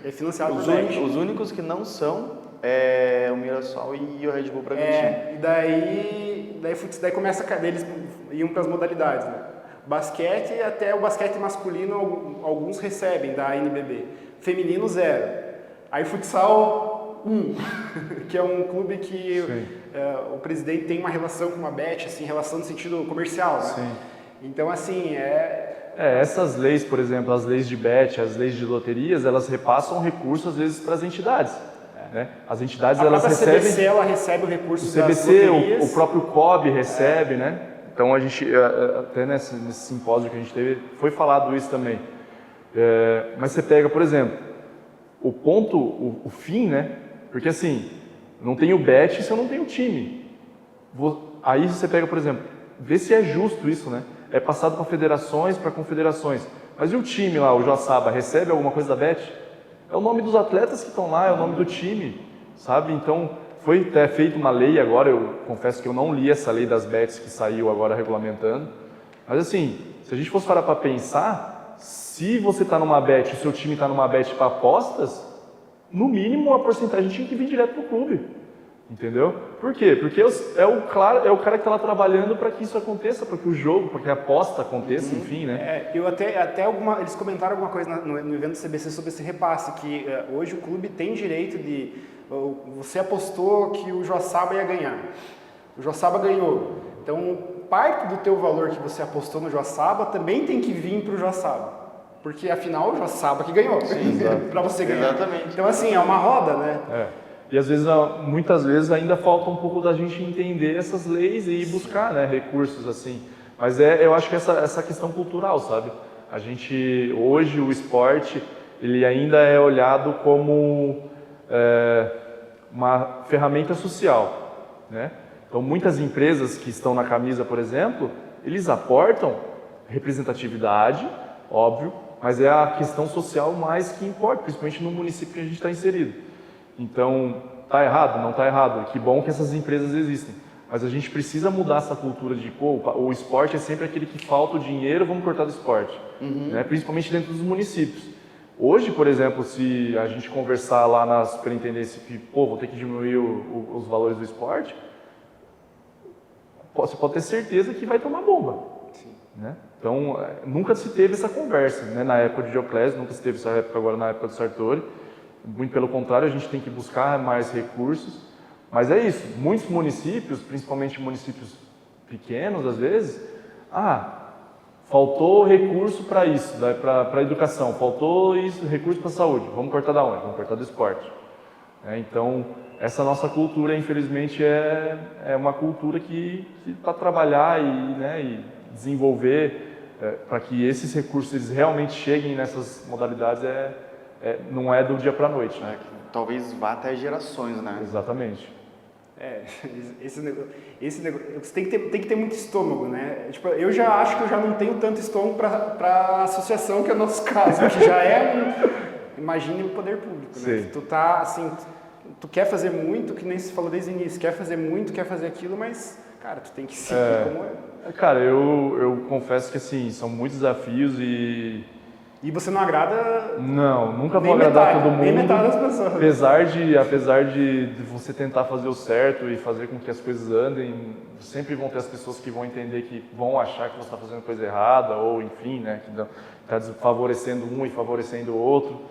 é financiado por bet. Os únicos que não são é o Mirassol e o Red Bull Bragantino. E daí começa a eles iam para as modalidades, né? Basquete, até o basquete masculino, alguns recebem da NBB. Feminino, 0. Aí futsal, 1. Que é um clube que o presidente tem uma relação com uma bet, assim, relação no sentido comercial, né? Sim. Então, assim, essas leis, por exemplo, as leis de bet, as leis de loterias, elas repassam recursos, às vezes, para as entidades. Né? As entidades, elas recebem... A CBC, ela recebe o recurso das loterias. O próprio COB recebe, né? Então, a gente, até nesse simpósio que a gente teve, foi falado isso também. Mas você pega, por exemplo, o ponto, o fim, né? Porque assim, não tem o bet se eu não tenho o time. Aí você pega, por exemplo, vê se é justo isso, né? é passado para federações, para confederações. Mas e o time lá, o Joaçaba, recebe alguma coisa da Bet? É o nome dos atletas que estão lá, é o nome do time, sabe? Então, foi até feita uma lei agora, eu confesso que eu não li essa lei das bets que saiu agora regulamentando. Mas assim, se a gente fosse parar para pensar, se você está numa bet, o seu time está numa bet para apostas, no mínimo a porcentagem tinha que vir direto para o clube. Entendeu? Por quê? Porque é o cara que está lá trabalhando para que isso aconteça, para que o jogo, para que a aposta aconteça, enfim, né? Eles comentaram alguma coisa no evento do CBC sobre esse repasse, que hoje o clube tem direito de... Você apostou que o Joaçaba ia ganhar. O Joaçaba ganhou. Então, parte do teu valor que você apostou no Joaçaba também tem que vir para o Joaçaba. Porque, afinal, o Joaçaba que ganhou. Para você ganhar. Exatamente. Então, assim, é uma roda, né? E às vezes, muitas vezes ainda falta um pouco da gente entender essas leis e ir buscar, né, recursos assim. Mas eu acho que essa questão cultural, sabe? A gente, hoje o esporte, ele ainda é olhado como uma ferramenta social, né? Então muitas empresas que estão na camisa, por exemplo, eles aportam representatividade, óbvio, mas é a questão social mais que importa, principalmente no município que a gente está inserido. Então, tá errado? Não tá errado. Que bom que essas empresas existem. Mas a gente precisa mudar essa cultura de, o esporte é sempre aquele que falta o dinheiro, vamos cortar do esporte. Né? Principalmente dentro dos municípios. Hoje, por exemplo, se a gente conversar lá na superintendência que, vou ter que diminuir os valores do esporte, você pode ter certeza que vai tomar bomba. Né? Então, nunca se teve essa conversa. Né? Na época de Dioclésio, nunca se teve essa época agora na época do Sartori. Muito pelo contrário, a gente tem que buscar mais recursos, mas é isso, muitos municípios, principalmente municípios pequenos às vezes, faltou recurso para isso, para a educação, faltou isso, recurso para a saúde, vamos cortar da onde? Vamos cortar do esporte. Então, essa nossa cultura, infelizmente, é uma cultura que para trabalhar e desenvolver, para que esses recursos eles realmente cheguem nessas modalidades, não é do dia para a noite, né? Talvez vá até gerações, né? Exatamente. Esse negócio, você tem que ter muito estômago, né? Tipo, eu já acho que eu já não tenho tanto estômago para a associação, que é o nosso caso, que já imagine o poder público, né? Tu tá, assim, tu quer fazer muito, que nem se falou desde o início, quer fazer muito, quer fazer aquilo, mas, cara, tu tem que seguir como é. Cara, eu confesso que, assim, são muitos desafios E você não agrada... Não, nunca vou agradar todo mundo. Nem metade das pessoas. Apesar de você tentar fazer o certo e fazer com que as coisas andem, sempre vão ter as pessoas que vão entender que vão achar que você está fazendo coisa errada, ou enfim, né, que está favorecendo um e favorecendo o outro.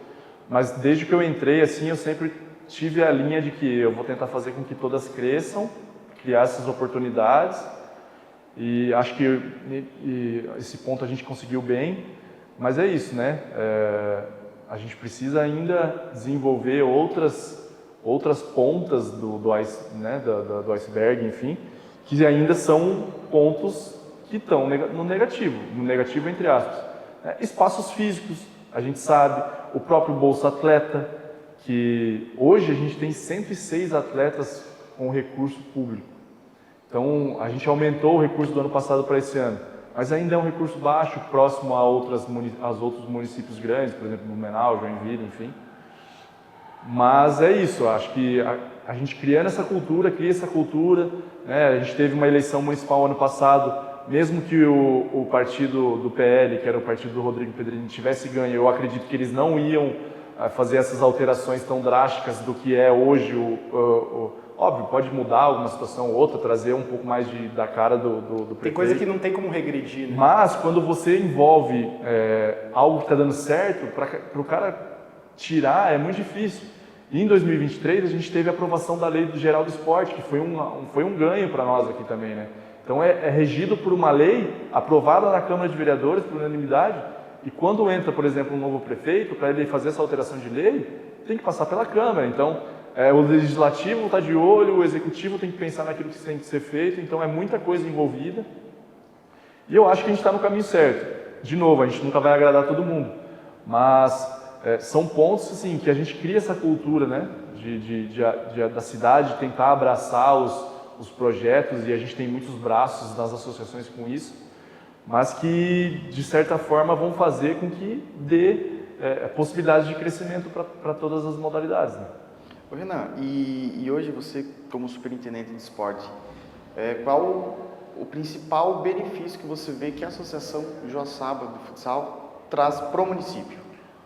Mas desde que eu entrei, assim, eu sempre tive a linha de que eu vou tentar fazer com que todas cresçam, criar essas oportunidades, e acho que esse ponto a gente conseguiu bem. Mas é isso, né? A gente precisa ainda desenvolver outras pontas do iceberg, enfim, que ainda são pontos que estão no negativo entre aspas. Espaços físicos, a gente sabe, o próprio Bolsa Atleta, que hoje a gente tem 106 atletas com recurso público. Então, a gente aumentou o recurso do ano passado para esse ano. Mas ainda é um recurso baixo, próximo aos outros municípios grandes, por exemplo, Blumenau, Joinville, enfim. Mas é isso, eu acho que a gente cria essa cultura, né? A gente teve uma eleição municipal ano passado, mesmo que o partido do PL, que era o partido do Rodrigo Pedrini, tivesse ganho, eu acredito que eles não iam fazer essas alterações tão drásticas do que é hoje óbvio, pode mudar alguma situação ou outra, trazer um pouco mais da cara do prefeito. Tem coisa que não tem como regredir, né? Mas quando você envolve algo que está dando certo, para o cara tirar é muito difícil. E em 2023 a gente teve a aprovação da Lei Geral do Esporte, que foi um ganho para nós aqui também, né? Então é regido por uma lei aprovada na Câmara de Vereadores por unanimidade, e quando entra, por exemplo, um novo prefeito, para ele fazer essa alteração de lei, tem que passar pela Câmara. Então, o Legislativo está de olho, o Executivo tem que pensar naquilo que tem que ser feito, então é muita coisa envolvida. E eu acho que a gente está no caminho certo. De novo, a gente nunca vai agradar todo mundo, mas são pontos assim, que a gente cria essa cultura, né, da cidade tentar abraçar os projetos, e a gente tem muitos braços nas associações com isso. mas que de certa forma vão fazer com que dê possibilidades de crescimento para todas as modalidades. Né? Ô Renan, e hoje você, como superintendente de esporte, qual o principal benefício que você vê que a Associação Joaçaba do Futsal traz para o município?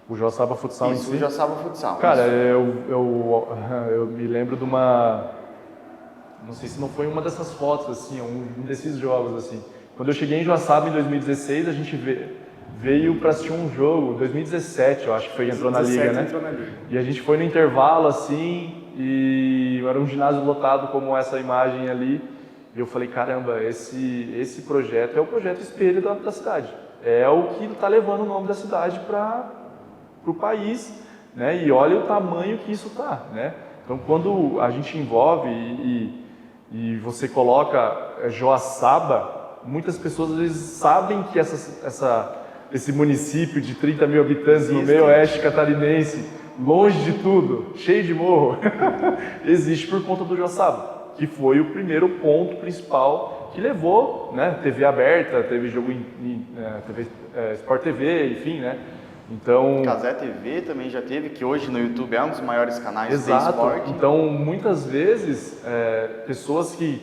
O Joaçaba Futsal Isso, em si? o Joaçaba Futsal. Cara, eu me lembro de uma... Não sei se não foi uma dessas fotos, assim, um desses jogos, assim. Quando eu cheguei em Joaçaba em 2016, a gente veio para assistir um jogo, 2017, eu acho que foi, entrou na Liga, né? Entrou na Liga. E a gente foi no intervalo, assim, e era um ginásio lotado como essa imagem ali. E eu falei, caramba, esse projeto é o projeto espelho da cidade. É o que está levando o nome da cidade para o país, né? E olha o tamanho que isso está, né? Então, quando a gente envolve e você coloca Joaçaba, muitas pessoas às vezes sabem que esse município de 30 mil habitantes no meio oeste catarinense, longe de tudo, cheio de morro, existe por conta do Joaçaba, que foi o primeiro ponto principal que levou, né? TV aberta, teve jogo TV, Sport TV, enfim, né? Então, Cazé TV também já teve, que hoje no YouTube é um dos maiores canais de exato. esporte. Então, muitas vezes, pessoas que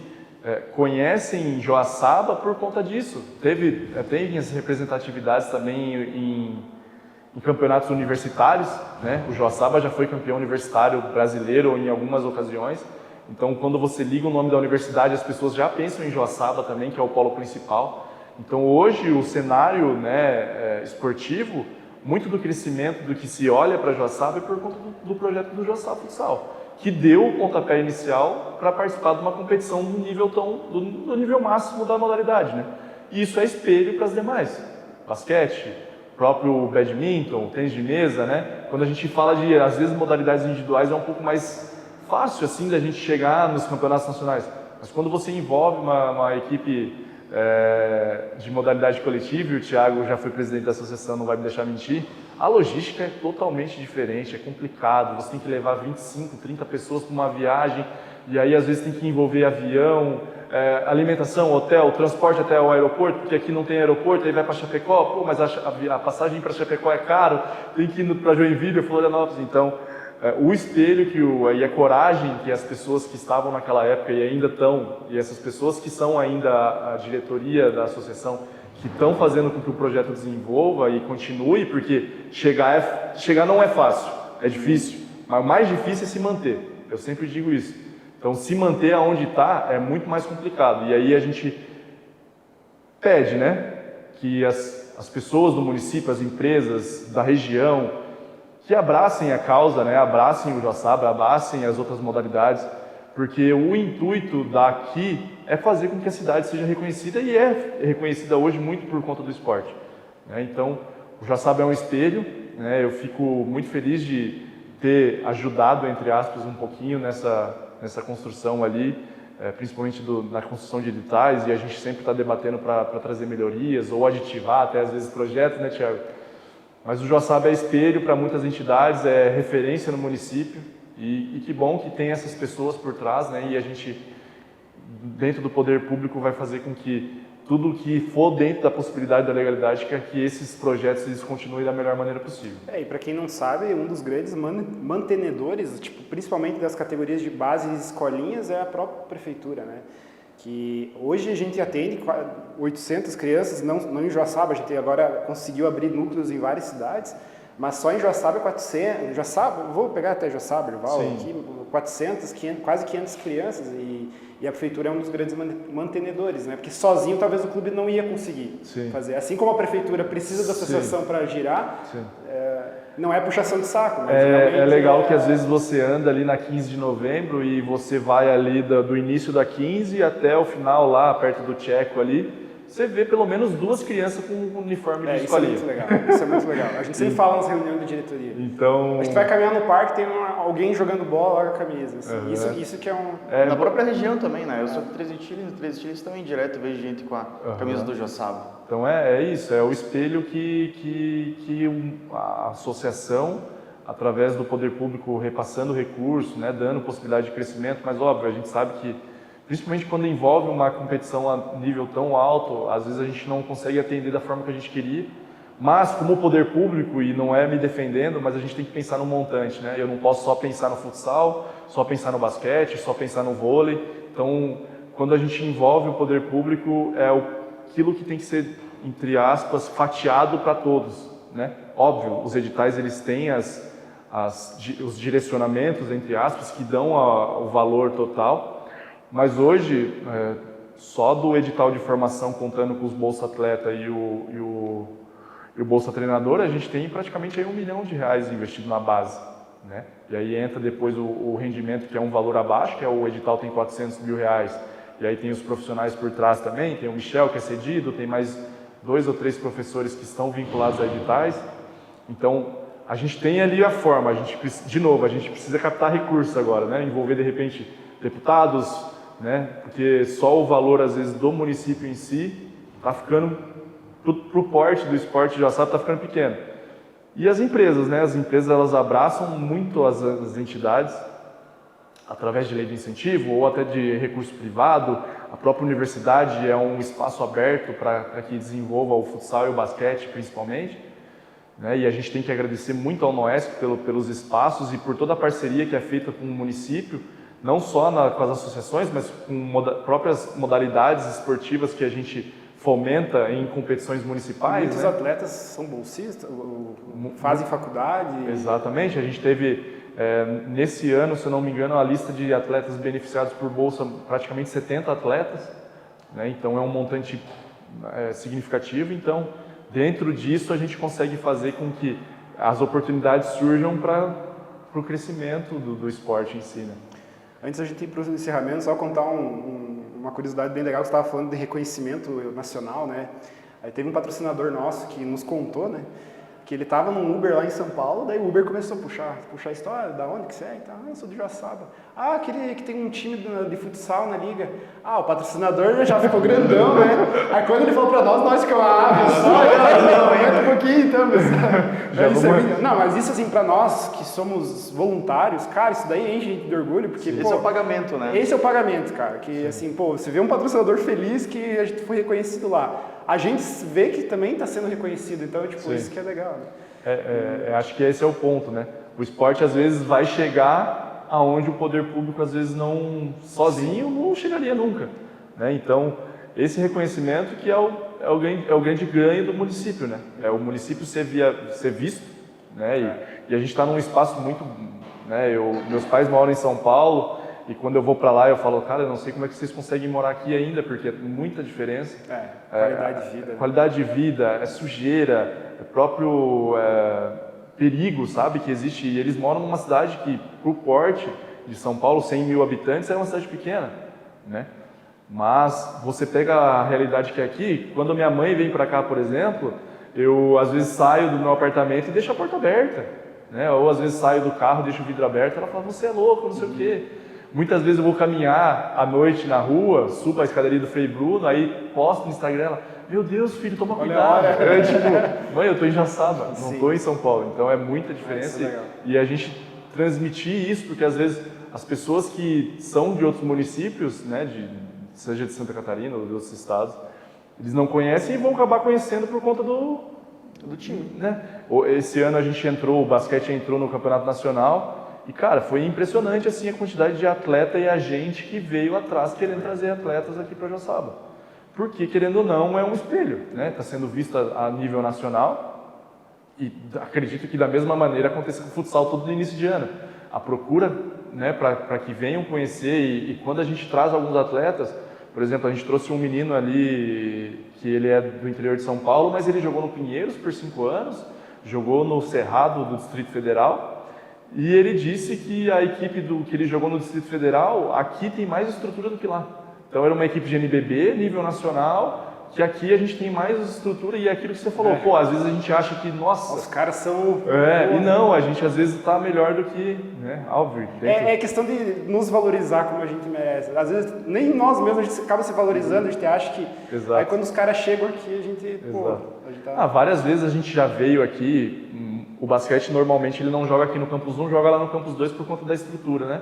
conhecem Joaçaba por conta disso. Tem as representatividades também em campeonatos universitários, né? O Joaçaba já foi campeão universitário brasileiro em algumas ocasiões. Então, quando você liga o nome da universidade, as pessoas já pensam em Joaçaba também, que é o polo principal. Então, hoje, o cenário, né, esportivo, muito do crescimento do que se olha para Joaçaba é por conta do projeto do Joaçaba Futsal, que deu o pontapé inicial para participar de uma competição no nível máximo da modalidade, né? E isso é espelho para as demais. Basquete, próprio badminton, tênis de mesa, né? Quando a gente fala de, às vezes, modalidades individuais, é um pouco mais fácil, assim, da gente chegar nos campeonatos nacionais. Mas quando você envolve uma equipe de modalidade coletiva, e o Thiago já foi presidente da associação, não vai me deixar mentir, a logística é totalmente diferente, é complicado, você tem que levar 25, 30 pessoas para uma viagem, e aí às vezes tem que envolver avião, alimentação, hotel, transporte até o aeroporto, porque aqui não tem aeroporto, aí vai para Chapecó, pô, mas a passagem para Chapecó é caro, tem que ir para Joinville, Florianópolis, então o espelho e a coragem que as pessoas que estavam naquela época e ainda estão, e essas pessoas que são ainda a diretoria da associação, que estão fazendo com que o projeto desenvolva e continue, porque chegar não é fácil, é difícil, mas o mais difícil é se manter, eu sempre digo isso. Então, se manter aonde está é muito mais complicado, e aí a gente pede, né, que as pessoas do município, as empresas da região, que abracem a causa, né? Abracem o Joaçaba, abracem as outras modalidades, porque o intuito daqui é fazer com que a cidade seja reconhecida, e é reconhecida hoje muito por conta do esporte, né? Então, o Joaçaba é um espelho, né? Eu fico muito feliz de ter ajudado, entre aspas, um pouquinho nessa construção ali, principalmente na construção de editais, e a gente sempre está debatendo para trazer melhorias, ou aditivar até às vezes projetos, né, Thiago? Mas o Joaçaba é espelho para muitas entidades, é referência no município, e que bom que tem essas pessoas por trás, né? E a gente, dentro do poder público, vai fazer com que tudo que for dentro da possibilidade da legalidade, que esses projetos eles continuem da melhor maneira possível. E para quem não sabe, um dos grandes mantenedores, principalmente das categorias de base e escolinhas, é a própria prefeitura, né? Que hoje a gente atende 800 crianças, não em Joaçaba, a gente agora conseguiu abrir núcleos em várias cidades, mas só em Joaçaba é 400, vou pegar até Joaçaba, aqui, 400, 500, quase 500 crianças, e a prefeitura é um dos grandes mantenedores, né? Porque sozinho talvez o clube não ia conseguir fazer. Assim como a prefeitura precisa da associação para girar, não é puxação de saco. Mas é legal que às vezes você anda ali na 15 de novembro e você vai ali do início da 15 até o final lá, perto do Tcheco ali, você vê pelo menos 2 crianças com um uniforme de escolinha. Isso é muito legal. A gente sempre fala nas reuniões de diretoria. Então... A gente vai caminhar no parque, tem alguém jogando bola lá com a camisa. Assim. Isso que é um... Na própria região também, né? Eu sou de Três Tiras também direto vejo gente com a camisa do Joaçaba. Então é isso, é o espelho que a associação, através do poder público repassando recursos, né, dando possibilidade de crescimento, mas óbvio, a gente sabe que principalmente quando envolve uma competição a nível tão alto, às vezes a gente não consegue atender da forma que a gente queria, mas como poder público, e não é me defendendo, mas a gente tem que pensar no montante, né? Eu não posso só pensar no futsal, só pensar no basquete, só pensar no vôlei. Então, quando a gente envolve o poder público, é aquilo que tem que ser, entre aspas, fatiado para todos, né? Óbvio, os editais eles têm os direcionamentos, entre aspas, que dão o valor total, mas hoje, só do edital de formação, contando com os Bolsa Atleta e o Bolsa Treinador, a gente tem praticamente aí R$1 milhão investido na base, né? E aí entra depois o rendimento, que é um valor abaixo, que é o edital tem R$400 mil, e aí tem os profissionais por trás também, tem o Michel que é cedido, tem mais 2 ou 3 professores que estão vinculados a editais. Então, a gente tem ali a forma, a gente precisa captar recursos agora, né? Envolver de repente deputados, né? Porque só o valor às vezes do município em si está ficando pro porte do esporte de Joaçaba, está ficando pequeno. E as empresas, né? As empresas elas abraçam muito as entidades através de lei de incentivo ou até de recurso privado. A própria universidade é um espaço aberto para que desenvolva o futsal e o basquete, principalmente. Né? E a gente tem que agradecer muito ao Noesc pelos espaços e por toda a parceria que é feita com o município, não só com as associações, mas com próprias modalidades esportivas que a gente fomenta em competições municipais. Muitos atletas são bolsistas, fazem faculdade. Exatamente, a gente teve nesse ano, se eu não me engano, a lista de atletas beneficiados por bolsa, praticamente 70 atletas, né? Então é um montante significativo. Então, dentro disso, a gente consegue fazer com que as oportunidades surjam para o crescimento do esporte em si, né? Antes da gente ir para o encerramento, só contar uma curiosidade bem legal, que você estava falando de reconhecimento nacional, né? Aí teve um patrocinador nosso que nos contou, né? Que ele estava num Uber lá em São Paulo, daí o Uber começou a puxar a história, da onde que você é? Então, eu sou de Joaçaba. Ah, aquele que tem um time de futsal na liga. Ah, o patrocinador já ficou grandão, né? Aí quando ele falou pra nós ficamos, aumenta um pouquinho então, Não, mas isso assim, pra nós que somos voluntários, cara, isso daí enche a gente de orgulho, porque, esse é o pagamento, né? Esse é o pagamento, cara, que assim, pô, você vê um patrocinador feliz que a gente foi reconhecido lá. A gente vê que também está sendo reconhecido, então, tipo, isso que é legal, né? Acho que esse é o ponto, né? O esporte, às vezes, vai chegar aonde o poder público, às vezes, sozinho não chegaria nunca, né? Então, esse reconhecimento que é o grande ganho do município, né? É o município ser visto, né? E a gente está num espaço muito, né? Meus pais moram em São Paulo, e quando eu vou para lá, eu falo, cara, eu não sei como é que vocês conseguem morar aqui ainda, porque é muita diferença. Qualidade de vida. Qualidade de vida, é sujeira, é próprio perigo, sabe, que existe. E eles moram numa cidade que, pro porte de São Paulo, 100 mil habitantes, é uma cidade pequena, né? Mas você pega a realidade que é aqui, quando minha mãe vem para cá, por exemplo, eu às vezes saio do meu apartamento e deixo a porta aberta, né? Ou às vezes saio do carro, deixo o vidro aberto, ela fala, você é louco, não sei o quê. Muitas vezes eu vou caminhar à noite na rua, subo a escadaria do Frei Bruno, aí posto no Instagram, ela, meu Deus, filho, toma cuidado. Tipo, mãe, eu tô em Joaçaba, não tô em São Paulo. Então é muita diferença. E a gente transmitir isso, porque às vezes as pessoas que são de outros municípios, né, seja de Santa Catarina ou de outros estados, eles não conhecem e vão acabar conhecendo por conta do time, né? Esse ano o basquete entrou no Campeonato Nacional. E, cara, foi impressionante, assim, a quantidade de atleta e a gente que veio atrás querendo trazer atletas aqui para Joaçaba. Porque, querendo ou não, é um espelho, né? Está sendo vista a nível nacional e acredito que da mesma maneira aconteça com o futsal todo no início de ano. A procura, né, para que venham conhecer e quando a gente traz alguns atletas, por exemplo, a gente trouxe um menino ali que ele é do interior de São Paulo, mas ele jogou no Pinheiros por 5 anos, jogou no Cerrado do Distrito Federal. E ele disse que a equipe que ele jogou no Distrito Federal, aqui tem mais estrutura do que lá. Então era uma equipe de NBB, nível nacional, que aqui a gente tem mais estrutura e é aquilo que você falou, pô, às vezes a gente acha que, nossa... Os caras são... e não, a gente às vezes está melhor do que, né, óbvio. É questão de nos valorizar como a gente merece. Às vezes nem nós mesmos a gente acaba se valorizando, a gente acha que... Exato. Aí quando os caras chegam aqui, a gente... Pô, a gente tá... várias vezes a gente já veio aqui... O basquete, normalmente, ele não joga aqui no Campus 1, joga lá no Campus 2 por conta da estrutura, né?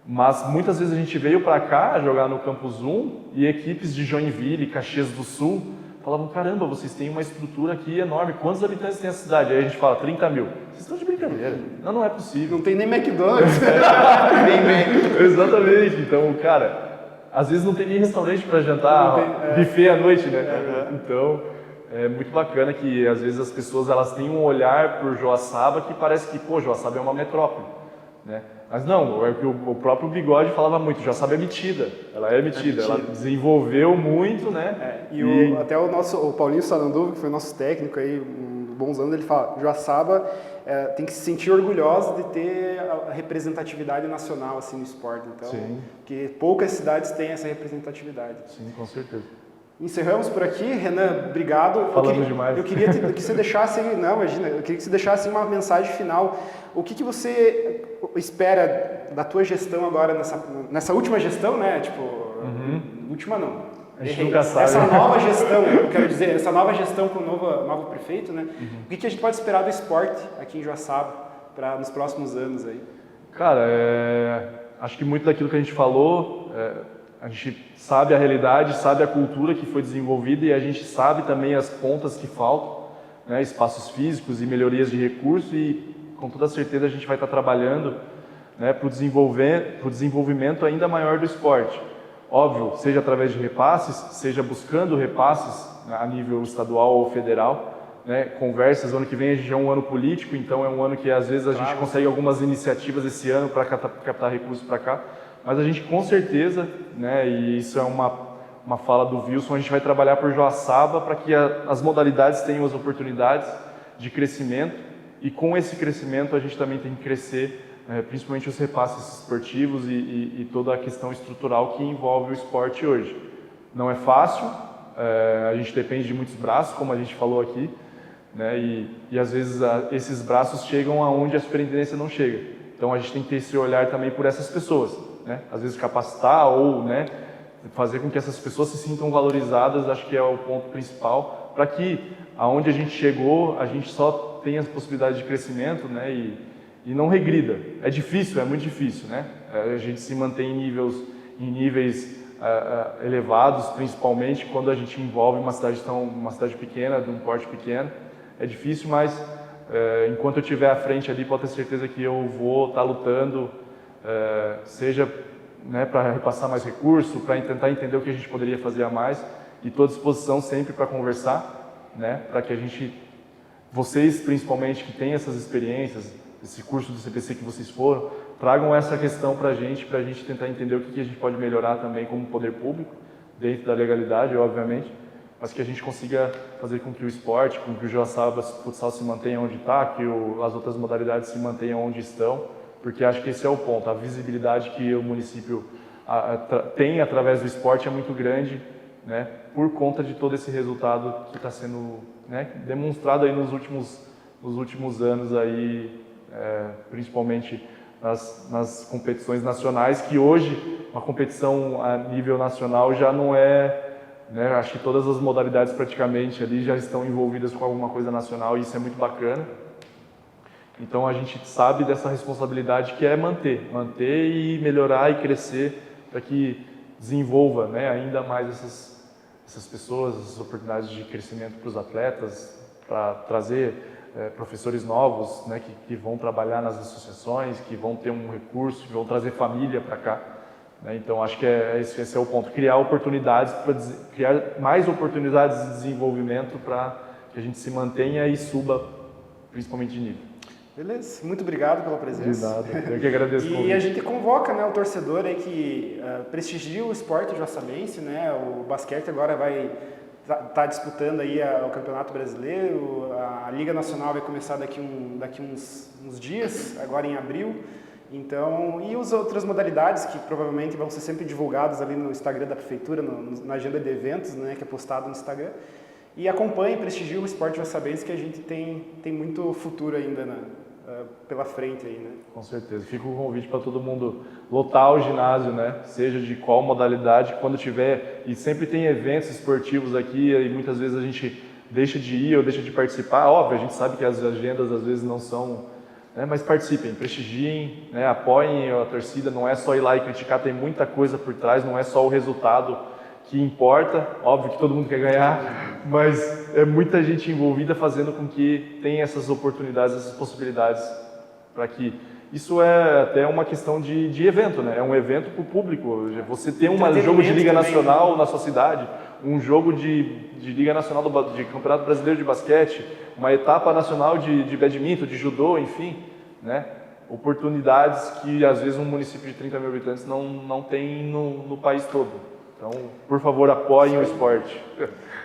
Mas muitas vezes a gente veio para cá jogar no Campus 1 e equipes de Joinville, Caxias do Sul, falavam, caramba, vocês têm uma estrutura aqui enorme, quantos habitantes tem a cidade? Aí a gente fala, 30 mil. Vocês estão de brincadeira. Não é possível. Não tem nem McDonald's. Exatamente. Então, cara, às vezes não tem nem restaurante para jantar, buffet à noite, né? Então, é muito bacana que às vezes as pessoas elas têm um olhar por Joaçaba que parece que, pô, Joaçaba é uma metrópole, né? Mas não, é o que o próprio Bigode falava muito, Joaçaba é metida, ela é metida, ela desenvolveu muito, né? Até o Paulinho Saranduva, que foi nosso técnico aí, bons anos, ele fala, Joaçaba tem que se sentir orgulhosa de ter a representatividade nacional assim no esporte, então, Sim. porque poucas cidades têm essa representatividade. Sim, com certeza. Encerramos por aqui, Renan, obrigado. Falamos demais. Eu queria que você deixasse, eu queria que você deixasse uma mensagem final. O que você espera da tua gestão agora nessa última gestão, né? Tipo, última não. A gente nunca sabe. Essa nova gestão, eu quero dizer, essa nova gestão com o novo prefeito, né? O que a gente pode esperar do esporte aqui em Joaçaba para nos próximos anos aí? Cara, acho que muito daquilo que a gente falou, a gente sabe a realidade, sabe a cultura que foi desenvolvida e a gente sabe também as pontas que faltam, né, espaços físicos e melhorias de recurso e com toda certeza a gente vai estar trabalhando, né, para o desenvolvimento ainda maior do esporte. Óbvio, seja através de repasses, seja buscando repasses a nível estadual ou federal, né, conversas. O ano que vem a gente é um ano político, então é um ano que às vezes a gente consegue algumas iniciativas esse ano para captar recursos para cá. Mas a gente com certeza, né, e isso é uma fala do Wilson, a gente vai trabalhar por Joaçaba para que as modalidades tenham as oportunidades de crescimento e com esse crescimento a gente também tem que crescer, principalmente os repasses esportivos e toda a questão estrutural que envolve o esporte hoje. Não é fácil, a gente depende de muitos braços, como a gente falou aqui, né, e às vezes esses braços chegam aonde a superintendência não chega. Então a gente tem que ter esse olhar também por essas pessoas. Né? Às vezes capacitar ou, né, fazer com que essas pessoas se sintam valorizadas, acho que é o ponto principal, para que aonde a gente chegou, a gente só tenha as possibilidades de crescimento, né, e não regrida. É difícil, é muito difícil, né? A gente se mantém em níveis elevados, principalmente quando a gente envolve uma cidade pequena, de um porte pequeno. É difícil, mas enquanto eu estiver à frente ali, pode ter certeza que eu vou estar lutando, seja, né, para repassar mais recurso, para tentar entender o que a gente poderia fazer a mais, e estou à disposição sempre para conversar, né, para que vocês principalmente que têm essas experiências, esse curso do CPC que vocês foram, tragam essa questão para a gente tentar entender o que a gente pode melhorar também como poder público, dentro da legalidade, obviamente, mas que a gente consiga fazer com que o esporte, com que o Joaçaba Futsal se mantenha onde está, que as outras modalidades se mantenham onde estão, porque acho que esse é o ponto, a visibilidade que o município tem através do esporte é muito grande, né, por conta de todo esse resultado que está sendo, né, demonstrado aí nos últimos anos, aí, principalmente nas competições nacionais, que hoje uma competição a nível nacional já não é, né, acho que todas as modalidades praticamente ali já estão envolvidas com alguma coisa nacional e isso é muito bacana. Então a gente sabe dessa responsabilidade que é manter e melhorar e crescer para que desenvolva, né, ainda mais essas pessoas, essas oportunidades de crescimento para os atletas, para trazer professores novos, né, que vão trabalhar nas associações, que vão ter um recurso, que vão trazer família para cá. Né? Então acho que esse é o ponto, criar mais oportunidades de desenvolvimento para que a gente se mantenha e suba, principalmente de nível. Beleza, muito obrigado pela presença. Obrigado, eu que agradeço. E a gente convoca, né, o torcedor aí que prestigia o esporte joaçabense, né, o basquete agora vai estar disputando aí o Campeonato Brasileiro, a Liga Nacional vai começar daqui uns dias, agora em abril. Então, e as outras modalidades que provavelmente vão ser sempre divulgadas ali no Instagram da Prefeitura, na agenda de eventos, né, que é postado no Instagram. E acompanhe, prestigie o esporte joaçabense, que a gente tem muito futuro ainda pela frente aí, né? Com certeza. Fica o convite para todo mundo lotar o ginásio, né? Seja de qual modalidade, quando tiver. E sempre tem eventos esportivos aqui e muitas vezes a gente deixa de ir ou deixa de participar. Óbvio, a gente sabe que as agendas às vezes não são né? Mas participem, prestigiem, né? Apoiem a torcida, não é só ir lá e criticar, tem muita coisa por trás, não é só o resultado que importa, óbvio que todo mundo quer ganhar, mas é muita gente envolvida fazendo com que tenha essas oportunidades, essas possibilidades, para que isso é até uma questão de evento, né? É um evento para o público. Você tem um jogo de Liga Nacional na sua cidade, um jogo de Liga Nacional de Campeonato Brasileiro de Basquete, uma etapa nacional de badminton, de judô, enfim, né? Oportunidades que às vezes um município de 30 mil habitantes não tem no país todo. Então, por favor, apoiem o esporte.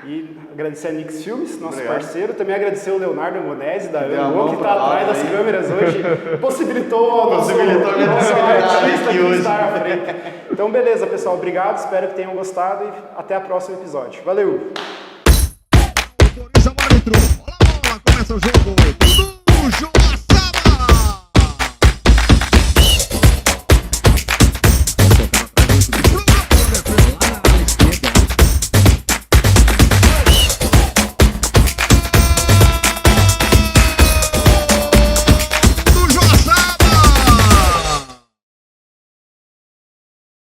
E agradecer a Nix Filmes, nosso Obrigado. parceiro. Também agradecer o Leonardo Monese, da Deu a Ango, mão que pra está atrás lá, das hein? câmeras hoje. Possibilitou a nosso a minha artista atividade aqui hoje. estar à frente. Então, beleza, pessoal. Obrigado. Espero que tenham gostado e até o próximo episódio. Valeu! Autoriza o árbitro. Bola, começa o jogo. Tudo